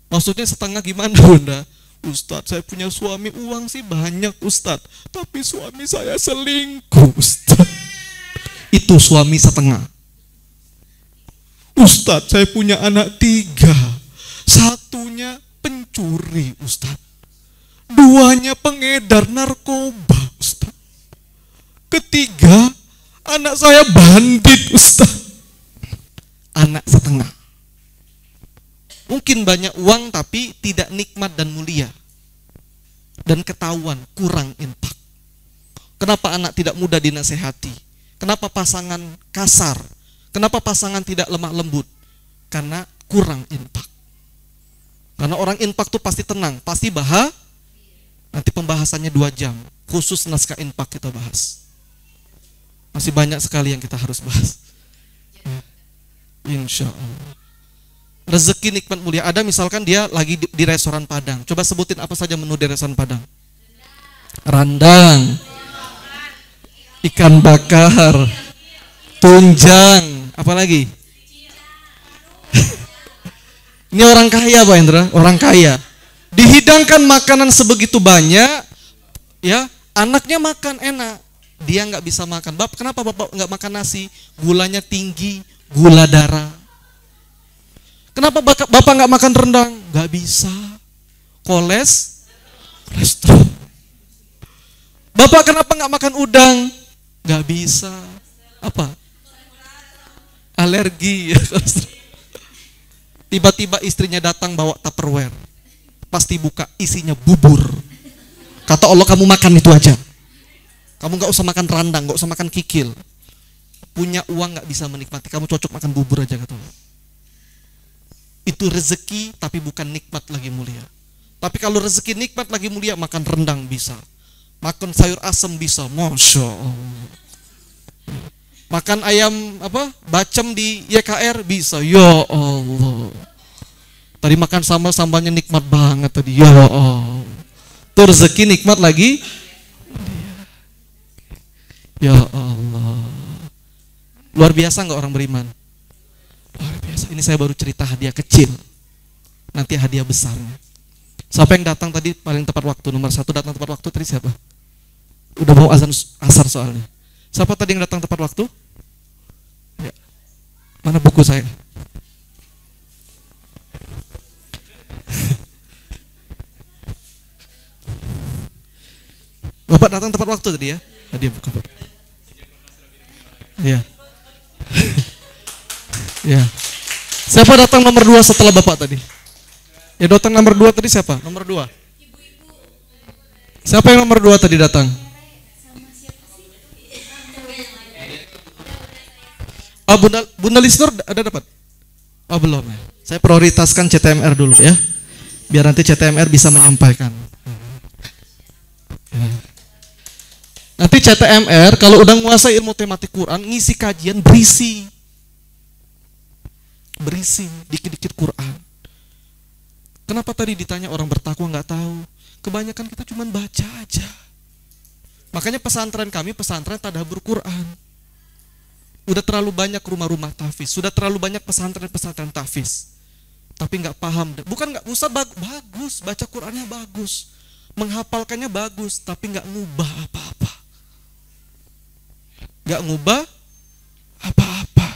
Maksudnya setengah gimana, Bunda? Ustadz, saya punya suami, uang sih banyak, Ustadz, tapi suami saya selingkuh, Ustadz. Itu suami setengah. Ustadz, saya punya anak 3, satunya pencuri, Ustadz, 2-nya pengedar narkoba, Ustadz, ketiga anak saya bandit, Ustadz. Anak setengah. Mungkin banyak uang tapi tidak nikmat dan mulia. Dan ketahuan kurang infak. Kenapa anak tidak mudah dinasehati? Kenapa pasangan kasar? Kenapa pasangan tidak lemah lembut? Karena kurang infak. Karena orang infak tuh pasti tenang, pasti nanti pembahasannya 2 jam. Khusus naskah infak kita bahas. Masih banyak sekali yang kita harus bahas. Insya Allah. Rezeki nikmat mulia. Ada misalkan dia lagi di restoran Padang. Coba sebutin apa saja menu di restoran Padang. Rendang, ikan bakar, tunjang, apa lagi? Ini orang kaya Pak Indra, orang kaya. Dihidangkan makanan sebegitu banyak, ya anaknya makan enak, dia nggak bisa makan. Kenapa bapak nggak makan nasi? Gulanya tinggi, gula darah. Kenapa bapak nggak makan rendang? Nggak bisa, kolesterol. Bapak kenapa nggak makan udang? Nggak bisa, apa? Alergi. Tiba-tiba istrinya datang bawa Tupperware, pasti buka isinya bubur. Kata Allah, kamu makan itu aja. Kamu nggak usah makan randang, nggak usah makan kikil. Punya uang nggak bisa menikmati, kamu cocok makan bubur aja kata Allah. Itu rezeki tapi bukan nikmat lagi mulia. Tapi kalau rezeki nikmat lagi mulia, makan rendang bisa, makan sayur asem bisa, masya Allah. Makan ayam bacem di YKR bisa, ya Allah. Tadi makan sambalnya nikmat banget tadi, ya Allah. Itu rezeki nikmat lagi, ya Allah. Luar biasa nggak orang beriman? Luar biasa. Ini saya baru cerita hadiah kecil, nanti hadiah besarnya. Siapa yang datang tadi paling tepat waktu? Nomor 1 datang tepat waktu tadi siapa? Udah mau azan asar soalnya. Siapa tadi yang datang tepat waktu? Ya. Mana buku saya? Bapak datang tepat waktu tadi ya? Hadiah buku. Iya. Ya. Siapa datang nomor 2 setelah Bapak tadi? Ya datang nomor 2 tadi siapa? Nomor 2. Siapa yang nomor 2 tadi datang? Oh, Bunda Lisnur ada dapat? Oh, belum ya. Saya prioritaskan CTMR dulu ya. Biar nanti CTMR bisa menyampaikan. Ya. Nanti CTMR kalau udah menguasai ilmu tematik Quran, ngisi kajian berisi dikit-dikit Quran. Kenapa tadi ditanya orang bertakwa nggak tahu? Kebanyakan kita cuma baca aja. Makanya pesantren kami pesantren tadabbur Quran. Udah terlalu banyak rumah-rumah tahfiz, sudah terlalu banyak pesantren-pesantren tahfiz, tapi nggak paham. Bukan nggak usah bagus, baca Qurannya bagus, menghafalkannya bagus, tapi nggak ngubah apa-apa, nggak ngubah apa-apa.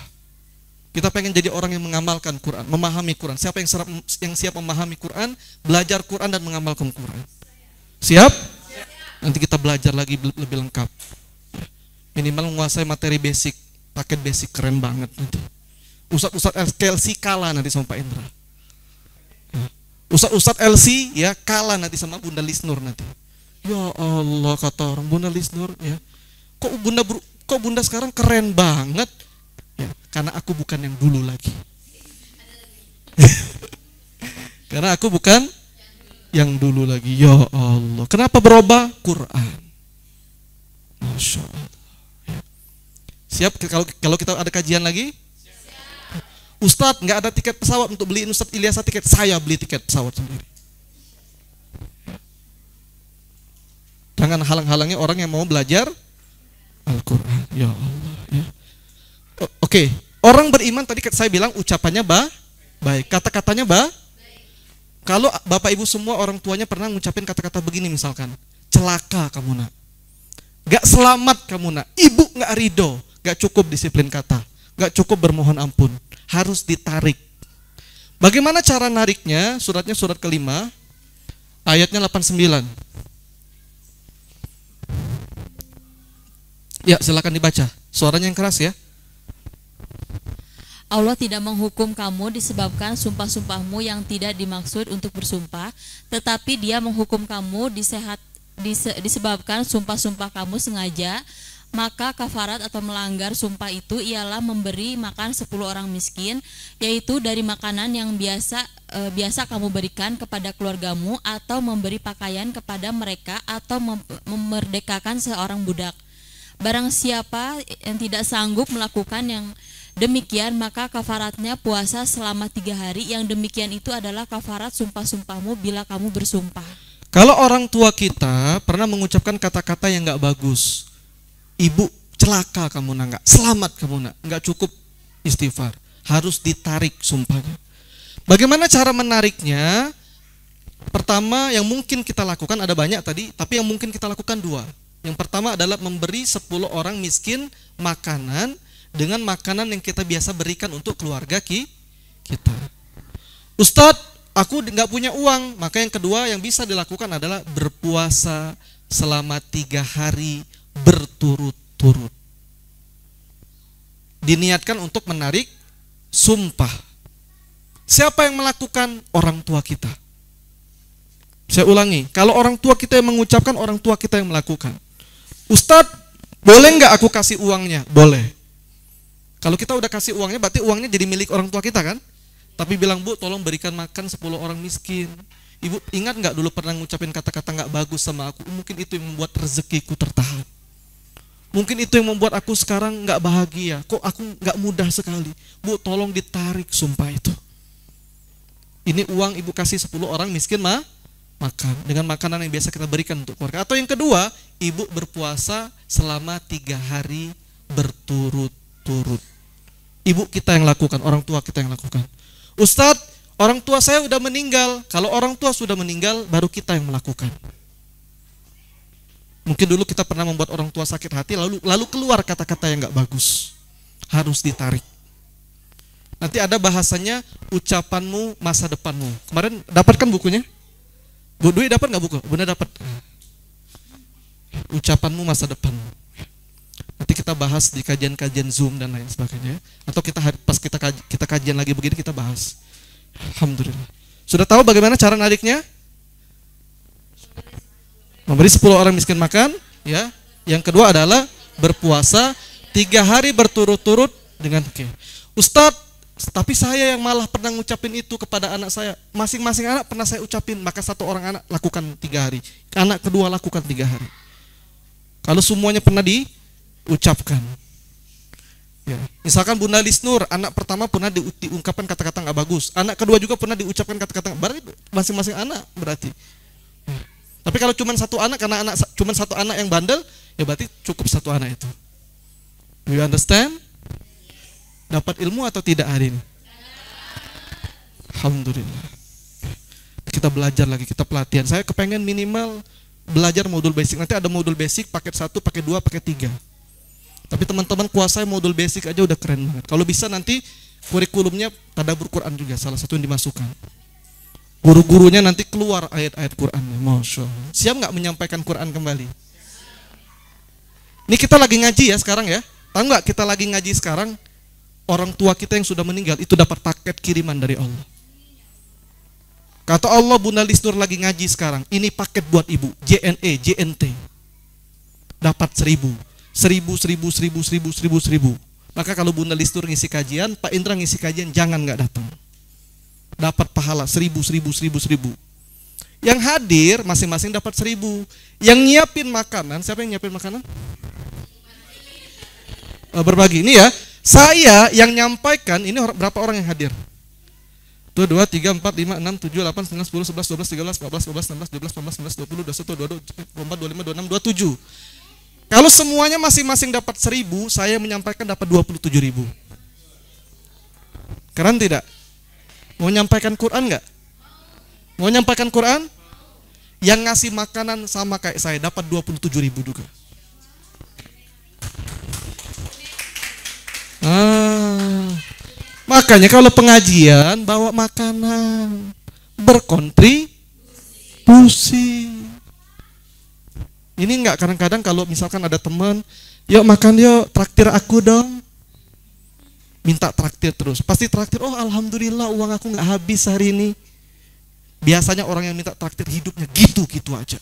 Kita pengen jadi orang yang mengamalkan Quran, memahami Quran. Siapa yang siap memahami Quran, belajar Quran dan mengamalkan Quran? Siap? Nanti kita belajar lagi lebih lengkap. Minimal menguasai materi basic. Paket basic keren banget nanti. Ustadz LC kalah nanti sama Pak Indra. Ustadz LC ya kalah nanti sama Bunda Lisnur nanti. Ya Allah kata orang Bunda Lisnur ya. Kok Bunda sekarang keren banget? Ya, karena aku bukan yang dulu lagi. Karena aku bukan yang dulu lagi. Ya Allah. Kenapa berubah? Quran. Masya Allah. Siap kalau kita ada kajian lagi? Siap. Ustadz nggak ada tiket pesawat untuk beliin Ustadz Ilyasa tiket, saya beli tiket pesawat sendiri. Jangan halang-halangi orang yang mau belajar Al-Quran. Ya Allah. Ya. Oke. Orang beriman tadi saya bilang ucapannya baik, kata-katanya baik. Kalau Bapak Ibu semua orang tuanya pernah ngucapin kata-kata begini misalkan, celaka kamu nak, gak selamat kamu nak, ibu gak ridho. Gak cukup disiplin kata, gak cukup bermohon ampun, harus ditarik. Bagaimana cara nariknya? Suratnya surat kelima, ayatnya 89. Ya silakan dibaca, suaranya yang keras ya. Allah tidak menghukum kamu disebabkan sumpah-sumpahmu yang tidak dimaksud untuk bersumpah, tetapi Dia menghukum kamu disebabkan sumpah-sumpah kamu sengaja. Maka kafarat atau melanggar sumpah itu ialah memberi makan 10 orang miskin, yaitu dari makanan yang biasa kamu berikan kepada keluargamu, atau memberi pakaian kepada mereka, atau memerdekakan seorang budak. Barang siapa yang tidak sanggup melakukan yang demikian, maka kafaratnya puasa selama 3 hari. Yang demikian itu adalah kafarat sumpah-sumpahmu bila kamu bersumpah. Kalau orang tua kita pernah mengucapkan kata-kata yang gak bagus, ibu celaka kamu nak, selamat kamu nak, nggak cukup istighfar, harus ditarik sumpahnya. Bagaimana cara menariknya? Pertama yang mungkin kita lakukan ada banyak tadi, tapi yang mungkin kita lakukan 2. Yang pertama adalah memberi 10 orang miskin makanan dengan makanan yang kita biasa berikan untuk keluarga kita. Ustadz, aku nggak punya uang, maka yang kedua yang bisa dilakukan adalah berpuasa selama 3 hari berturut-turut. Diniatkan untuk menarik sumpah. Siapa yang melakukan? Orang tua kita. Saya ulangi, kalau orang tua kita yang mengucapkan, orang tua kita yang melakukan. Ustadz, boleh nggak aku kasih uangnya? Boleh. Kalau kita udah kasih uangnya, berarti uangnya jadi milik orang tua kita kan? Tapi bilang, Bu, tolong berikan makan 10 orang miskin. Ibu ingat nggak dulu pernah ngucapin kata-kata nggak bagus sama aku? Mungkin itu yang membuat rezekiku tertahan. Mungkin itu yang membuat aku sekarang nggak bahagia. Kok aku nggak mudah sekali? Bu, tolong ditarik sumpah itu. Ini uang ibu kasih 10 orang miskin makan dengan makanan yang biasa kita berikan untuk keluarga. Atau yang kedua, ibu berpuasa selama 3 hari berturut-turut. Ibu kita yang lakukan, orang tua kita yang lakukan. Ustadz, orang tua saya udah meninggal. Kalau orang tua sudah meninggal, baru kita yang melakukan. Mungkin dulu kita pernah membuat orang tua sakit hati, lalu keluar kata-kata yang nggak bagus. Harus ditarik. Nanti ada bahasanya ucapanmu masa depanmu. Kemarin dapatkan bukunya? Bu Dwi dapat nggak buku? Bunda dapat. Ucapanmu masa depanmu. Nanti kita bahas di kajian-kajian Zoom dan lain sebagainya. Atau pas kita kajian lagi begini kita bahas. Alhamdulillah. Sudah tahu bagaimana cara nariknya? Memberi 10 orang miskin makan, ya. Yang kedua adalah berpuasa 3 hari berturut-turut dengan Ustadz, tapi saya yang malah pernah ngucapin itu kepada anak saya. Masing-masing anak pernah saya ucapin, maka 1 orang anak lakukan 3 hari. Anak kedua lakukan 3 hari. Kalau semuanya pernah diucapkan. Ya. Misalkan Bunda Lisnur, anak pertama pernah diungkapkan kata-kata nggak bagus. Anak kedua juga pernah diucapkan kata-kata, berarti masing-masing anak berarti. Ya. Tapi kalau cuma 1 anak, karena cuma 1 anak yang bandel, ya berarti cukup 1 anak itu. Do you understand? Dapat ilmu atau tidak hari ini? Alhamdulillah. Kita belajar lagi, kita pelatihan. Saya kepengen minimal belajar modul basic. Nanti ada modul basic, paket 1, paket 2, paket 3. Tapi teman-teman kuasai modul basic aja udah keren banget. Kalau bisa nanti kurikulumnya tadabbur Quran juga, salah satu yang dimasukkan. Guru-gurunya nanti keluar ayat-ayat Qurannya. Masya Allah. Siap nggak menyampaikan Quran kembali? Ini kita lagi ngaji ya sekarang ya. Tahu nggak kita lagi ngaji sekarang? Orang tua kita yang sudah meninggal itu dapat paket kiriman dari Allah. Kata Allah, Bunda Lisnur lagi ngaji sekarang. Ini paket buat ibu, JNE, JNT. Dapat 1000. Maka kalau Bunda Lisnur ngisi kajian, Pak Indra ngisi kajian, jangan nggak datang. Dapat pahala 1000. Yang hadir masing-masing dapat 1000. Yang nyiapin makanan, siapa yang nyiapin makanan? Berbagi. Ini ya, saya yang nyampaikan, ini berapa orang yang hadir? 1, 2, 3, 4, 5, 6, 7, 8, 9, 10, 11, 12, 13, 14, 15, 16, 17, 18, 19, 20, 21, 22, 24, 25, 26, 27. Kalau semuanya masing-masing dapat 1000, saya menyampaikan dapat 27.000. Keren tidak? Mau nyampaikan Quran nggak? Mau nyampaikan Quran? Yang ngasih makanan sama kayak saya dapat 27.000 juga. Makanya kalau pengajian bawa makanan, berkontribusi. Ini enggak, kadang-kadang kalau misalkan ada teman, yuk makan yuk, traktir aku dong. Minta traktir terus, pasti traktir, oh alhamdulillah uang aku nggak habis hari ini. Biasanya orang yang minta traktir hidupnya gitu-gitu aja.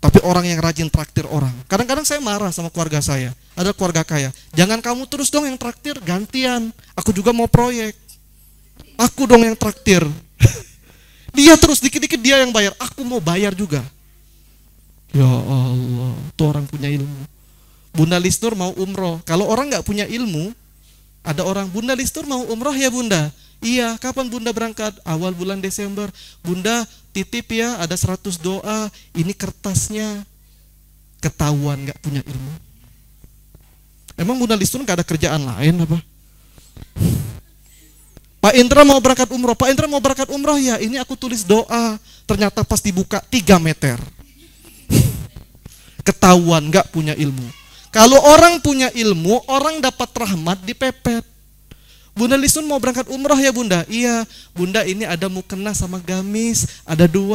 Tapi orang yang rajin traktir orang, kadang-kadang saya marah sama keluarga saya. Ada keluarga kaya, jangan kamu terus dong yang traktir, gantian. Aku juga mau proyek, aku dong yang traktir. Dia terus dikit-dikit dia yang bayar, aku mau bayar juga. Ya Allah, tuh orang punya ilmu. Bunda Lisnur mau umroh. Kalau orang nggak punya ilmu, ada orang, Bunda Lisnur mau umroh ya Bunda? Iya, kapan Bunda berangkat? Awal bulan Desember. Bunda titip ya, ada 100 doa. Ini kertasnya. Ketahuan nggak punya ilmu. Emang Bunda Lisnur nggak ada kerjaan lain apa? Pak Indra mau berangkat umroh. Pak Indra mau berangkat umroh ya. Ini aku tulis doa. Ternyata pas dibuka 3 meter. Ketahuan nggak punya ilmu. Kalau orang punya ilmu, orang dapat rahmat dipepet. Bunda Lisnur mau berangkat umrah ya Bunda? Iya, Bunda ini ada mukena sama gamis, ada 2.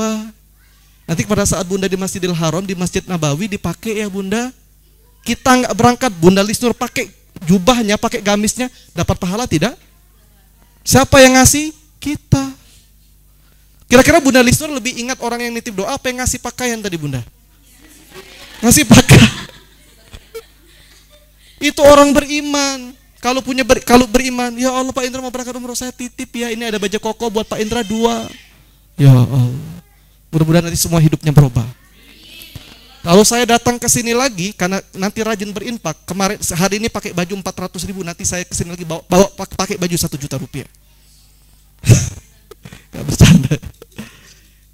Nanti pada saat Bunda di Masjidil Haram, di Masjid Nabawi dipakai ya Bunda. Kita nggak berangkat, Bunda Lisnur pakai jubahnya, pakai gamisnya, dapat pahala tidak? Siapa yang ngasih? Kita. Kira-kira Bunda Lisnur lebih ingat orang yang nitip doa apa yang ngasih pakaian tadi Bunda? Ngasih pakai. Itu orang beriman. Kalau beriman, ya Allah Pak Indra mau berangkat umroh, saya titip ya. Ini ada baju koko buat Pak Indra 2. Ya Allah. Mudah-mudahan nanti semua hidupnya berubah. Kalau saya datang ke sini lagi karena nanti rajin berinfak. Kemarin hari ini pakai baju 400.000, nanti saya ke sini lagi bawa pakai baju 1 juta rupiah. Gak bercanda.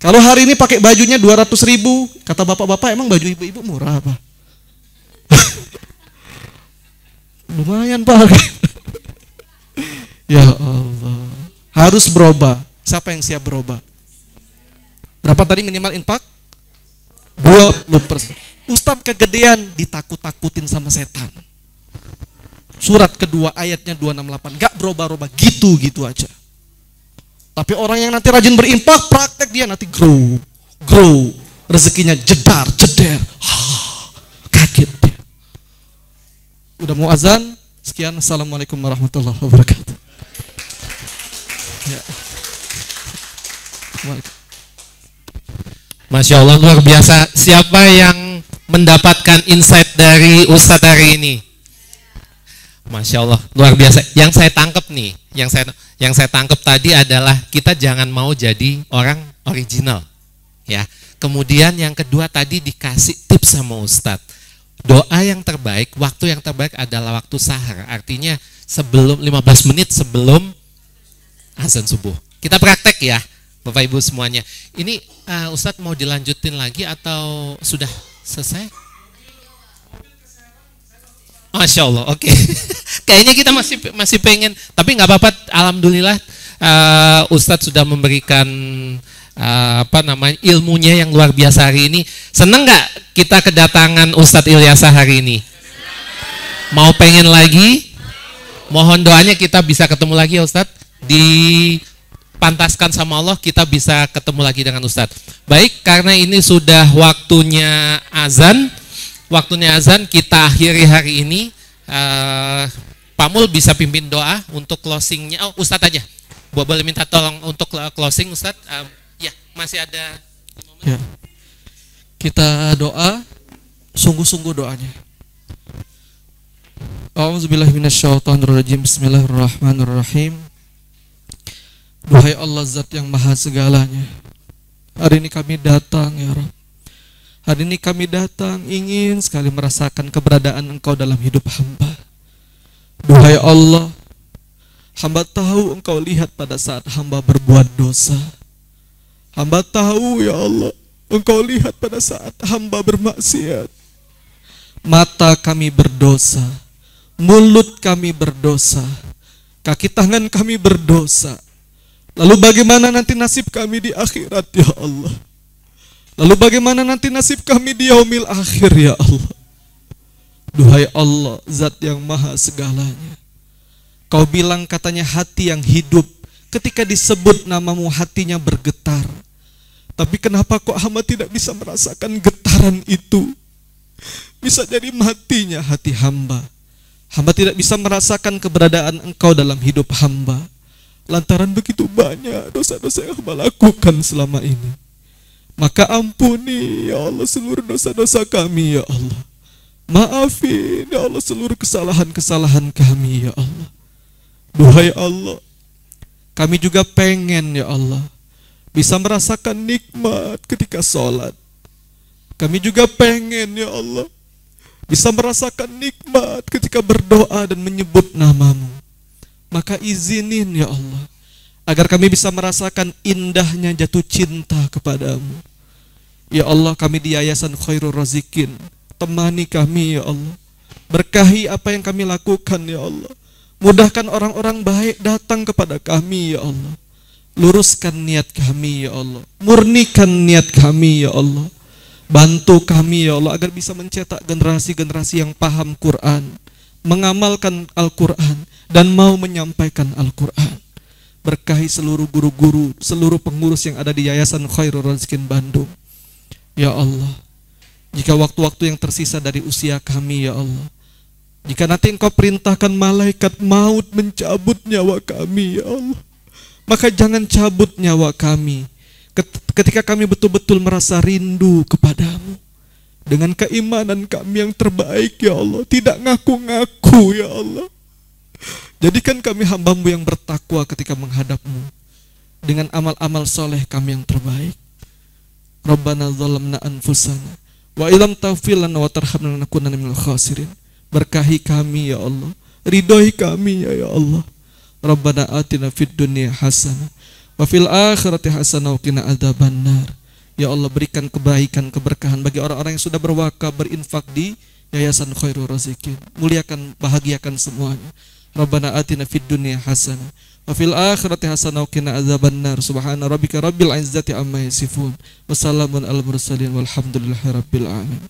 Kalau hari ini pakai bajunya 200.000, kata bapak-bapak, emang baju ibu-ibu murah apa? Lumayan Pak. Ya Allah. Harus berubah. Siapa yang siap berubah? Berapa tadi minimal infak? 20%. Ustadz kegedean, ditakut-takutin sama setan. Surat kedua ayatnya 268. Gak berubah-ubah, gitu-gitu aja. Tapi orang yang nanti rajin berinfak, praktek dia nanti grow. Rezekinya jedar, jeder. Kaget dia. Udah mau azan? Sekian, assalamualaikum warahmatullahi wabarakatuh. Ya. Masya Allah, luar biasa. Siapa yang mendapatkan insight dari Ustadz hari ini? Masya Allah, luar biasa. Yang saya tangkap nih, yang saya tangkap tadi adalah kita jangan mau jadi orang original, ya. Kemudian yang kedua tadi dikasih tips sama Ustadz. Doa yang terbaik, waktu yang terbaik adalah waktu sahar. Artinya sebelum 15 menit sebelum azan subuh. Kita praktek ya, Bapak Ibu semuanya. Ini Ustadz mau dilanjutin lagi atau sudah selesai? Masya Allah, oke. Kayaknya kita masih pengen, tapi nggak apa-apa. Alhamdulillah Ustadz sudah memberikan ilmunya yang luar biasa hari ini. Seneng nggak kita kedatangan Ustadz Ilyasa hari ini? Mau pengen lagi? Mohon doanya kita bisa ketemu lagi ya Ustadz. Dipantaskan sama Allah kita bisa ketemu lagi dengan Ustadz. Baik, karena ini sudah waktunya azan. Kita akhiri hari ini. Pak Mul bisa pimpin doa untuk closingnya. Oh, Ustadz aja. Boleh minta tolong untuk closing Ustadz. Ya, masih ada. Ya. Kita doa, sungguh-sungguh doanya. A'udzubillahiminasyaitonirrajim. Bismillahirrahmanirrahim. Duhai Allah Zat yang Maha Segalanya, hari ini kami datang ya Rabb. Hari ini kami datang ingin sekali merasakan keberadaan Engkau dalam hidup hamba. Duhai Allah, hamba tahu Engkau lihat pada saat hamba berbuat dosa. Hamba tahu ya Allah, Engkau lihat pada saat hamba bermaksiat. Mata kami berdosa, mulut kami berdosa, kaki tangan kami berdosa. Lalu bagaimana nanti nasib kami di akhirat ya Allah? Lalu bagaimana nanti nasib kami di yaumil akhir ya Allah? Duhai Allah, Zat yang Maha Segalanya, Kau bilang katanya hati yang hidup, ketika disebut namamu hatinya bergetar. Tapi kenapa kok hamba tidak bisa merasakan getaran itu? Bisa jadi matinya hati hamba. Hamba tidak bisa merasakan keberadaan Engkau dalam hidup hamba, lantaran begitu banyak dosa-dosa yang hamba lakukan selama ini. Maka ampuni ya Allah seluruh dosa-dosa kami ya Allah. Maafin ya Allah seluruh kesalahan-kesalahan kami ya Allah. Duhai Allah, kami juga pengen ya Allah bisa merasakan nikmat ketika sholat. Kami juga pengen ya Allah bisa merasakan nikmat ketika berdoa dan menyebut namamu. Maka izinin ya Allah agar kami bisa merasakan indahnya jatuh cinta kepadamu. Ya Allah, kami di Yayasan Khairul Razikin, temani kami ya Allah. Berkahi apa yang kami lakukan ya Allah. Mudahkan orang-orang baik datang kepada kami ya Allah. Luruskan niat kami ya Allah. Murnikan niat kami ya Allah. Bantu kami ya Allah agar bisa mencetak generasi-generasi yang paham Quran, mengamalkan Al-Quran, dan mau menyampaikan Al-Quran. Berkahi seluruh guru-guru, seluruh pengurus yang ada di Yayasan Khairul Razikin Bandung. Ya Allah, jika waktu-waktu yang tersisa dari usia kami ya Allah, jika nanti Engkau perintahkan malaikat maut mencabut nyawa kami ya Allah, maka jangan cabut nyawa kami ketika kami betul-betul merasa rindu kepadamu. dengan keimanan kami yang terbaik ya Allah, tidak ngaku-ngaku ya Allah. Jadikan kami hamba-Mu yang bertakwa ketika menghadap-Mu dengan amal-amal soleh kami yang terbaik. Rabbana zalamna anfusana wa ilam taghfir lana wa tarhamna lanakunanna minal khasirin. Berkahi kami ya Allah, ridhoi kami ya Allah. Rabbana atina fid dunya hasanah wa fil akhirati hasanah wa qina adzabannar. Ya Allah, berikan kebaikan, keberkahan bagi orang-orang yang sudah berwakaf, berinfak di Yayasan Khairul Razikin. Muliakan, bahagiakan semuanya. Rabbana atina fid dunya hasanah wa fil akhirati hasanah wa qina adzabannar. Subhana rabbika rabbil izzati amma yasifun. Wassalamun alal mursalin walhamdulillahi rabbil alamin.